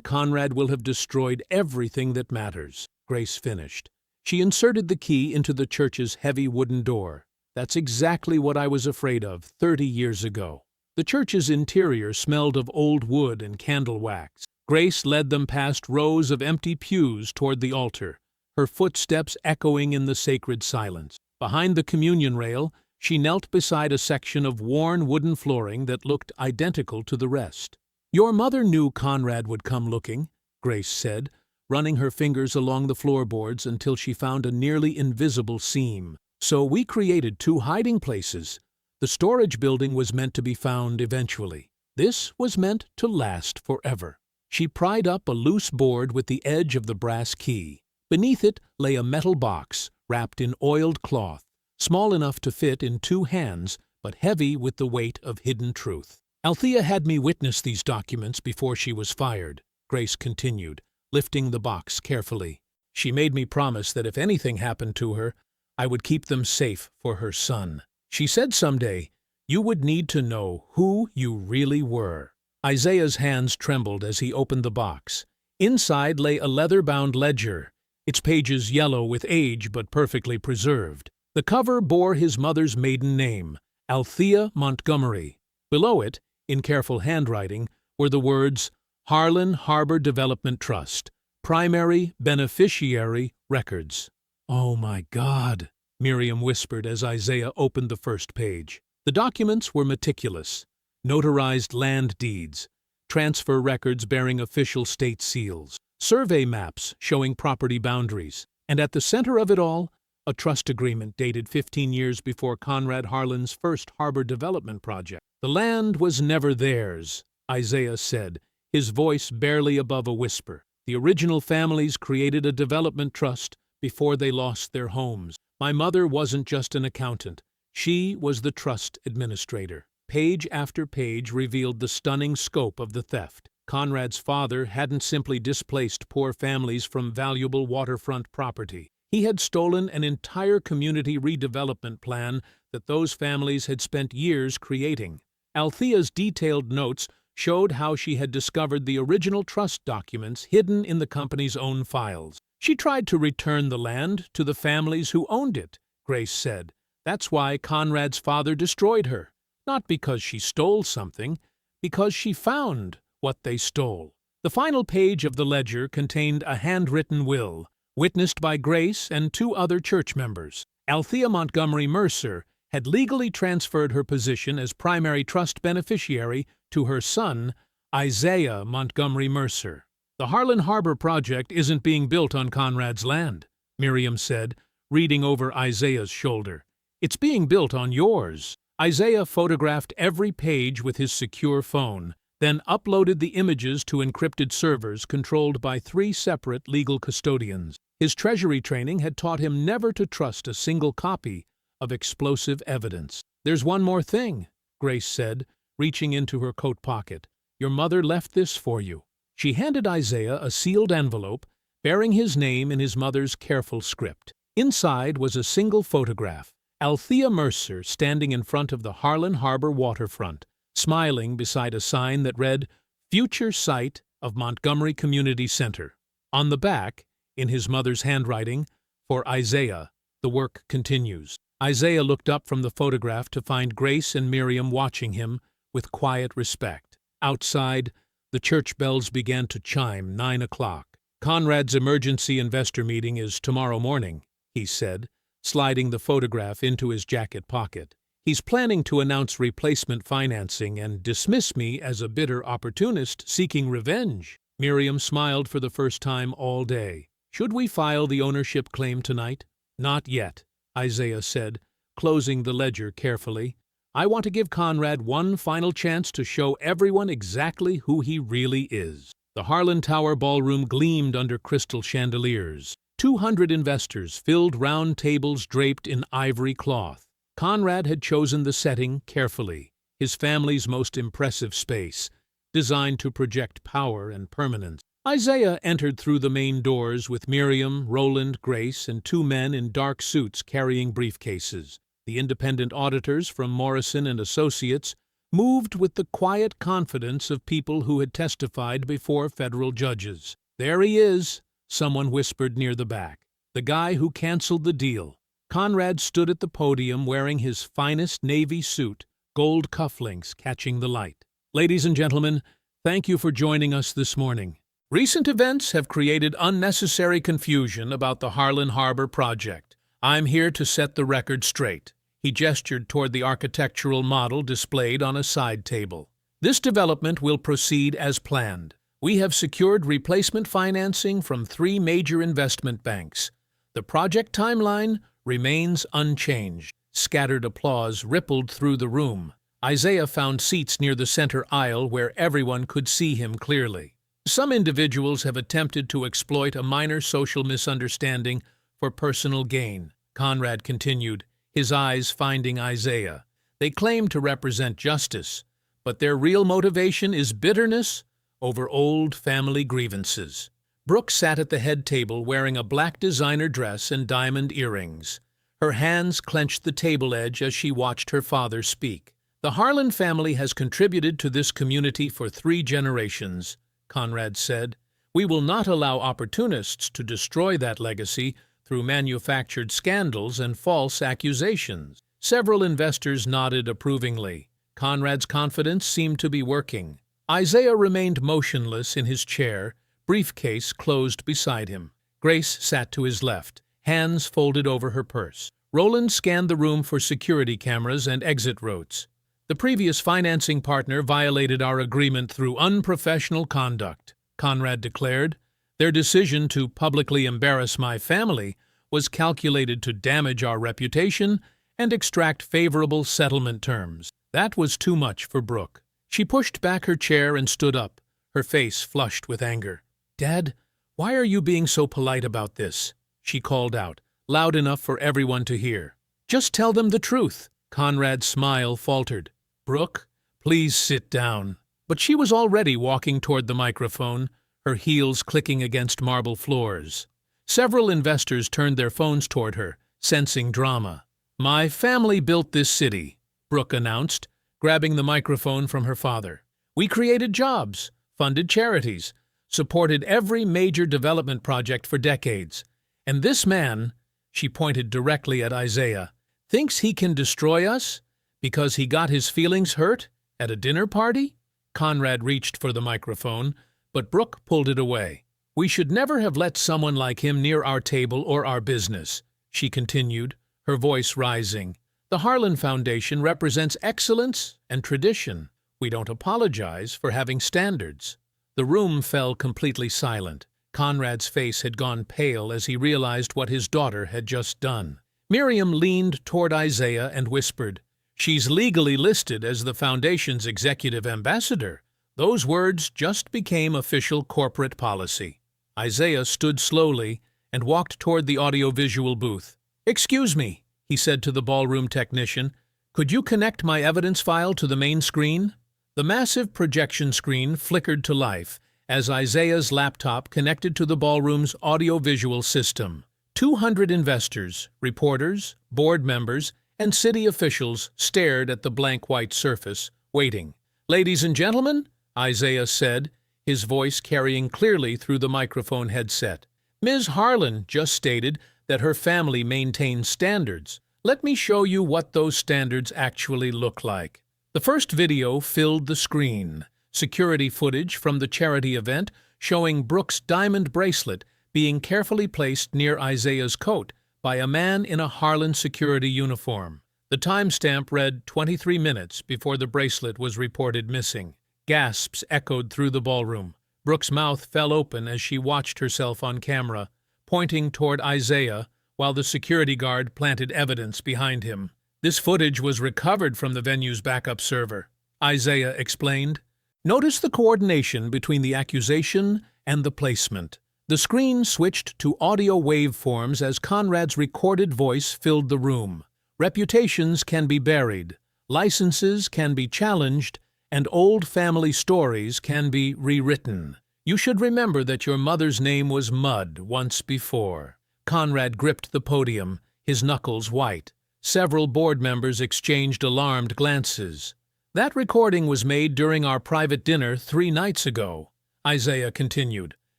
Conrad will have destroyed everything that matters," Grace finished. She inserted the key into the church's heavy wooden door. "That's exactly what I was afraid of 30 years ago." The church's interior smelled of old wood and candle wax. Grace led them past rows of empty pews toward the altar, her footsteps echoing in the sacred silence. Behind the communion rail, she knelt beside a section of worn wooden flooring that looked identical to the rest. "Your mother knew Conrad would come looking," Grace said, running her fingers along the floorboards until she found a nearly invisible seam. "So we created 2 hiding places. The storage building was meant to be found eventually. This was meant to last forever." She pried up a loose board with the edge of the brass key. Beneath it lay a metal box wrapped in oiled cloth, small enough to fit in 2 hands, but heavy with the weight of hidden truth. "Althea had me witness these documents before she was fired," Grace continued, lifting the box carefully. "She made me promise that if anything happened to her, I would keep them safe for her son. She said someday, you would need to know who you really were." Isaiah's hands trembled as he opened the box. Inside lay a leather-bound ledger, its pages yellow with age but perfectly preserved. The cover bore his mother's maiden name, Althea Montgomery. Below it, in careful handwriting, were the words, "Harlan Harbor Development Trust, Primary Beneficiary Records." "Oh my God," Miriam whispered as Isaiah opened the first page. The documents were meticulous. Notarized land deeds, transfer records bearing official state seals, survey maps showing property boundaries, and at the center of it all, a trust agreement dated 15 years before Conrad Harlan's first harbor development project. "The land was never theirs," Isaiah said, his voice barely above a whisper. "The original families created a development trust before they lost their homes. My mother wasn't just an accountant. She was the trust administrator." Page after page revealed the stunning scope of the theft. Conrad's father hadn't simply displaced poor families from valuable waterfront property. He had stolen an entire community redevelopment plan that those families had spent years creating. Althea's detailed notes showed how she had discovered the original trust documents hidden in the company's own files. "She tried to return the land to the families who owned it," Grace said. "That's why Conrad's father destroyed her. Not because she stole something, because she found what they stole." The final page of the ledger contained a handwritten will, witnessed by Grace and 2 other church members. Althea Montgomery Mercer had legally transferred her position as primary trust beneficiary to her son, Isaiah Montgomery Mercer. "The Harlan Harbor project isn't being built on Conrad's land," Miriam said, reading over Isaiah's shoulder. "It's being built on yours." Isaiah photographed every page with his secure phone, then uploaded the images to encrypted servers controlled by 3 separate legal custodians. His treasury training had taught him never to trust a single copy of explosive evidence. "There's one more thing," Grace said, reaching into her coat pocket. "Your mother left this for you." She handed Isaiah a sealed envelope bearing his name in his mother's careful script. Inside was a single photograph: Althea Mercer standing in front of the Harlan Harbor waterfront, smiling beside a sign that read, "Future Site of Montgomery Community Center." On the back, in his mother's handwriting, "For Isaiah, the work continues." Isaiah looked up from the photograph to find Grace and Miriam watching him with quiet respect. Outside, the church bells began to chime 9 o'clock. "Conrad's emergency investor meeting is tomorrow morning," he said, sliding the photograph into his jacket pocket. "He's planning to announce replacement financing and dismiss me as a bitter opportunist seeking revenge." Miriam smiled for the first time all day. "Should we file the ownership claim tonight?" "Not yet," Isaiah said, closing the ledger carefully. "I want to give Conrad one final chance to show everyone exactly who he really is." The Harlan Tower ballroom gleamed under crystal chandeliers. 200 investors filled round tables draped in ivory cloth. Conrad had chosen the setting carefully, his family's most impressive space, designed to project power and permanence. Isaiah entered through the main doors with Miriam, Roland, Grace, and 2 men in dark suits carrying briefcases. The independent auditors from Morrison and Associates moved with the quiet confidence of people who had testified before federal judges. "There he is," someone whispered near the back. "The guy who canceled the deal." Conrad stood at the podium wearing his finest navy suit, gold cufflinks catching the light. "Ladies and gentlemen, thank you for joining us this morning. Recent events have created unnecessary confusion about the Harlan Harbor project. I'm here to set the record straight." He gestured toward the architectural model displayed on a side table. "This development will proceed as planned. We have secured replacement financing from 3 major investment banks. The project timeline remains unchanged." Scattered applause rippled through the room. Isaiah found seats near the center aisle where everyone could see him clearly. "Some individuals have attempted to exploit a minor social misunderstanding for personal gain," Conrad continued, his eyes finding Isaiah. "They claim to represent justice, but their real motivation is bitterness over old family grievances." Brooke sat at the head table wearing a black designer dress and diamond earrings. Her hands clenched the table edge as she watched her father speak. "The Harlan family has contributed to this community for 3 generations, Conrad said. "We will not allow opportunists to destroy that legacy through manufactured scandals and false accusations." Several investors nodded approvingly. Conrad's confidence seemed to be working. Isaiah remained motionless in his chair, briefcase closed beside him. Grace sat to his left, hands folded over her purse. Roland scanned the room for security cameras and exit routes. "The previous financing partner violated our agreement through unprofessional conduct," Conrad declared. "Their decision to publicly embarrass my family was calculated to damage our reputation and extract favorable settlement terms." That was too much for Brooke. She pushed back her chair and stood up, her face flushed with anger. "Dad, why are you being so polite about this?" she called out, loud enough for everyone to hear. "Just tell them the truth." Conrad's smile faltered. "Brooke, please sit down." But she was already walking toward the microphone, her heels clicking against marble floors. Several investors turned their phones toward her, sensing drama. "My family built this city," Brooke announced, grabbing the microphone from her father. "We created jobs, funded charities, supported every major development project for decades. And this man," she pointed directly at Isaiah, "thinks he can destroy us because he got his feelings hurt at a dinner party?" Conrad reached for the microphone, but Brooke pulled it away. "We should never have let someone like him near our table or our business," she continued, her voice rising. "The Harlan Foundation represents excellence and tradition. We don't apologize for having standards." The room fell completely silent. Conrad's face had gone pale as he realized what his daughter had just done. Miriam leaned toward Isaiah and whispered, "She's legally listed as the Foundation's executive ambassador. Those words just became official corporate policy. Isaiah stood slowly and walked toward the audiovisual booth. "Excuse me," he said to the ballroom technician, "could you connect my evidence file to the main screen?" The massive projection screen flickered to life as Isaiah's laptop connected to the ballroom's audiovisual system. 200 investors, reporters, board members, and city officials stared at the blank white surface, waiting. "Ladies and gentlemen," Isaiah said, his voice carrying clearly through the microphone headset, "Ms. Harlan just stated that her family maintains standards. Let me show you what those standards actually look like." The first video filled the screen, security footage from the charity event showing Brooke's diamond bracelet being carefully placed near Isaiah's coat by a man in a Harlan security uniform. The timestamp read 23 minutes before the bracelet was reported missing. Gasps echoed through the ballroom. Brooke's mouth fell open as she watched herself on camera, pointing toward Isaiah while the security guard planted evidence behind him. This footage was recovered from the venue's backup server, Isaiah explained. "Notice the coordination between the accusation and the placement." The screen switched to audio waveforms as Conrad's recorded voice filled the room. Reputations can be buried, licenses can be challenged, and old family stories can be rewritten. You should remember that your mother's name was Mud once before. Conrad gripped the podium, his knuckles white. Several board members exchanged alarmed glances. "That recording was made during our private dinner 3 nights ago," Isaiah continued.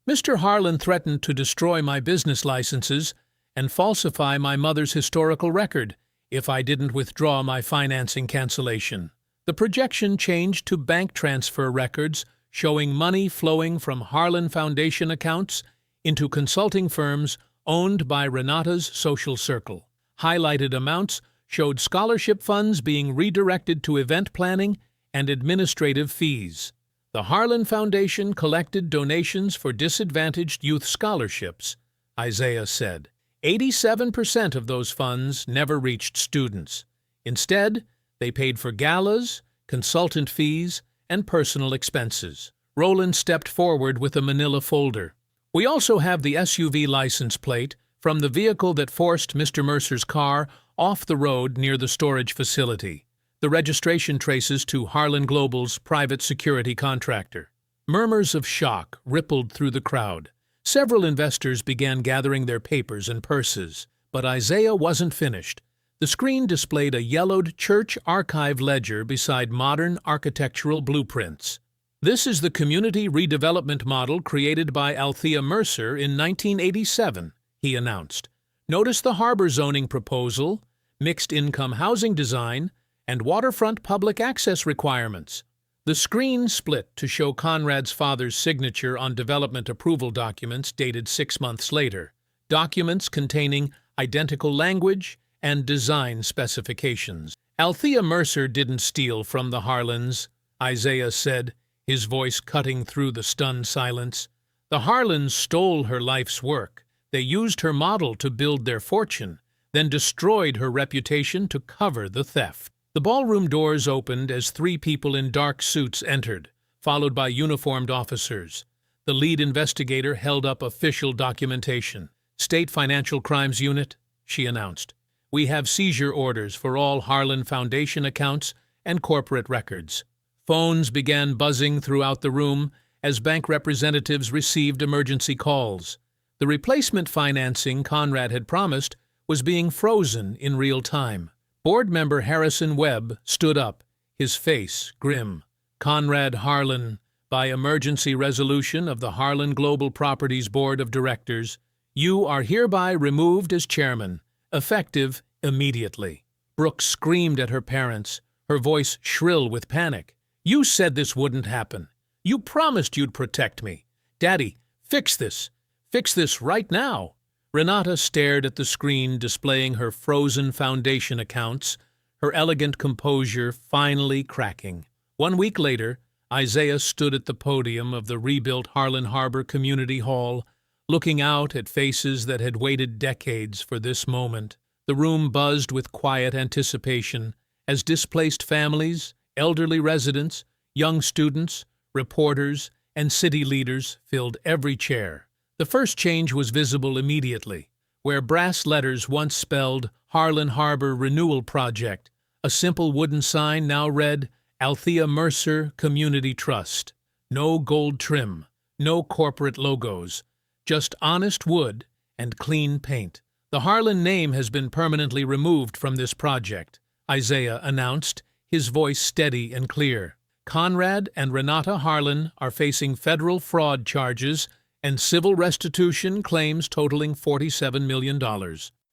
"Mr. Harlan threatened to destroy my business licenses and falsify my mother's historical record if I didn't withdraw my financing cancellation." The projection changed to bank transfer records showing money flowing from Harlan Foundation accounts into consulting firms owned by Renata's social circle. Highlighted amounts showed scholarship funds being redirected to event planning and administrative fees. The Harlan Foundation collected donations for disadvantaged youth scholarships, Isaiah said. 87% of those funds never reached students. Instead, they paid for galas, consultant fees, and personal expenses. Roland stepped forward with a manila folder. "We also have the SUV license plate from the vehicle that forced Mr. Mercer's car off the road near the storage facility. The registration traces to Harlan Global's private security contractor." Murmurs of shock rippled through the crowd. Several investors began gathering their papers and purses, but Isaiah wasn't finished. The screen displayed a yellowed church archive ledger beside modern architectural blueprints. "This is the community redevelopment model created by Althea Mercer in 1987, he announced. "Notice the harbor zoning proposal, mixed-income housing design, and waterfront public access requirements." The screen split to show Conrad's father's signature on development approval documents dated 6 months later, documents containing identical language and design specifications. "Althea Mercer didn't steal from the Harlans," Isaiah said, his voice cutting through the stunned silence. "The Harlans stole her life's work. They used her model to build their fortune, then destroyed her reputation to cover the theft." The ballroom doors opened as 3 people in dark suits entered, followed by uniformed officers. The lead investigator held up official documentation. "State Financial Crimes Unit," she announced. "We have seizure orders for all Harlan Foundation accounts and corporate records." Phones began buzzing throughout the room as bank representatives received emergency calls. The replacement financing Conrad had promised was being frozen in real time. Board member Harrison Webb stood up, his face grim. "Conrad Harlan, by emergency resolution of the Harlan Global Properties Board of Directors, you are hereby removed as chairman, effective immediately." Brooke screamed at her parents, her voice shrill with panic. "You said this wouldn't happen. You promised you'd protect me. Daddy, fix this. Fix this right now." Renata stared at the screen displaying her frozen foundation accounts, her elegant composure finally cracking. 1 week later, Isaiah stood at the podium of the rebuilt Harlan Harbor Community Hall, looking out at faces that had waited decades for this moment. The room buzzed with quiet anticipation as displaced families, elderly residents, young students, Reporters and city leaders filled every chair. The first change was visible immediately. Where brass letters once spelled Harlan Harbor Renewal Project, a simple wooden sign now read Althea Mercer Community Trust. No gold trim, no corporate logos, just honest wood and clean paint. The Harlan name has been permanently removed from this project, Isaiah announced, his voice steady and clear. Conrad and Renata Harlan are facing federal fraud charges and civil restitution claims totaling $47 million.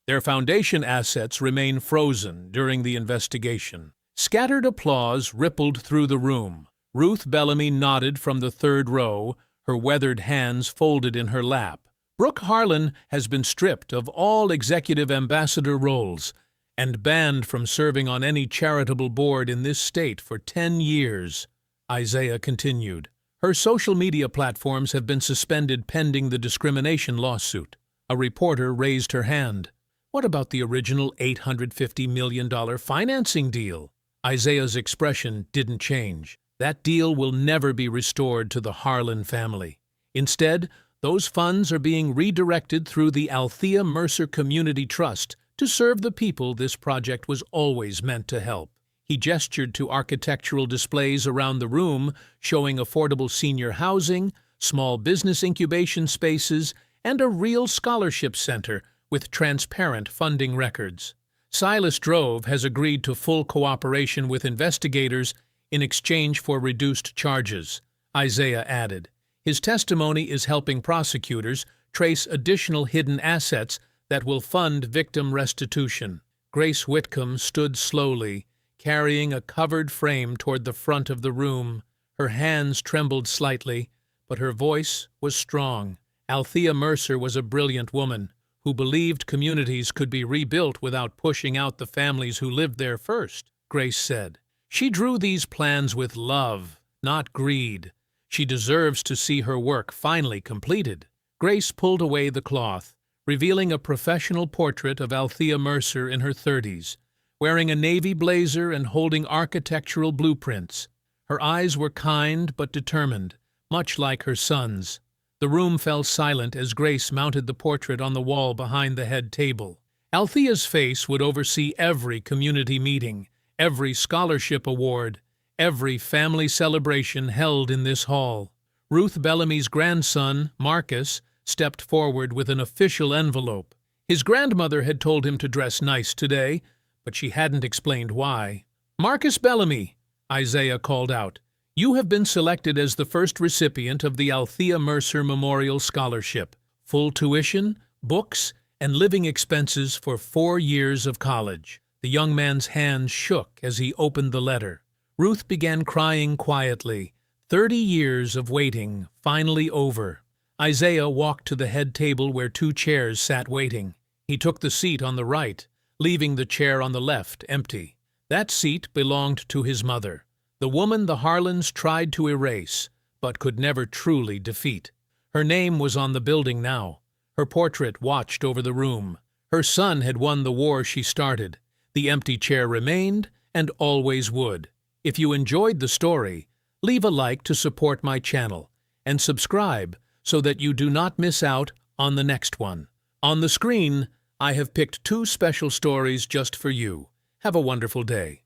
Their foundation assets remain frozen during the investigation. Scattered applause rippled through the room. Ruth Bellamy nodded from the third row, her weathered hands folded in her lap. Brooke Harlan has been stripped of all executive ambassador roles and banned from serving on any charitable board in this state for 10 years, Isaiah continued. Her social media platforms have been suspended pending the discrimination lawsuit. A reporter raised her hand. What about the original $850 million financing deal? Isaiah's expression didn't change. That deal will never be restored to the Harlan family. Instead, those funds are being redirected through the Althea Mercer Community Trust to serve the people this project was always meant to help. He gestured to architectural displays around the room showing affordable senior housing, small business incubation spaces, and a real scholarship center with transparent funding records. Silas Drove has agreed to full cooperation with investigators in exchange for reduced charges, Isaiah added. His testimony is helping prosecutors trace additional hidden assets that will fund victim restitution. Grace Whitcomb stood slowly, carrying a covered frame toward the front of the room. Her hands trembled slightly, but her voice was strong. Althea Mercer was a brilliant woman who believed communities could be rebuilt without pushing out the families who lived there first, Grace said. She drew these plans with love, not greed. She deserves to see her work finally completed. Grace pulled away the cloth, revealing a professional portrait of Althea Mercer in her 30s, wearing a navy blazer and holding architectural blueprints. Her eyes were kind but determined, much like her son's. The room fell silent as Grace mounted the portrait on the wall behind the head table. Althea's face would oversee every community meeting, every scholarship award, every family celebration held in this hall. Ruth Bellamy's grandson, Marcus, stepped forward with an official envelope. His grandmother had told him to dress nice today, but she hadn't explained why. "Marcus Bellamy," Isaiah called out, "you have been selected as the first recipient of the Althea Mercer Memorial Scholarship. Full tuition, books, and living expenses for 4 years of college." The young man's hands shook as he opened the letter. Ruth began crying quietly. 30 years of waiting, finally over. Isaiah walked to the head table where 2 chairs sat waiting. He took the seat on the right, leaving the chair on the left empty. That seat belonged to his mother, the woman the Harlans tried to erase, but could never truly defeat. Her name was on the building now. Her portrait watched over the room. Her son had won the war she started. The empty chair remained, and always would. If you enjoyed the story, leave a like to support my channel, and subscribe so that you do not miss out on the next one. On the screen, I have picked 2 special stories just for you. Have a wonderful day.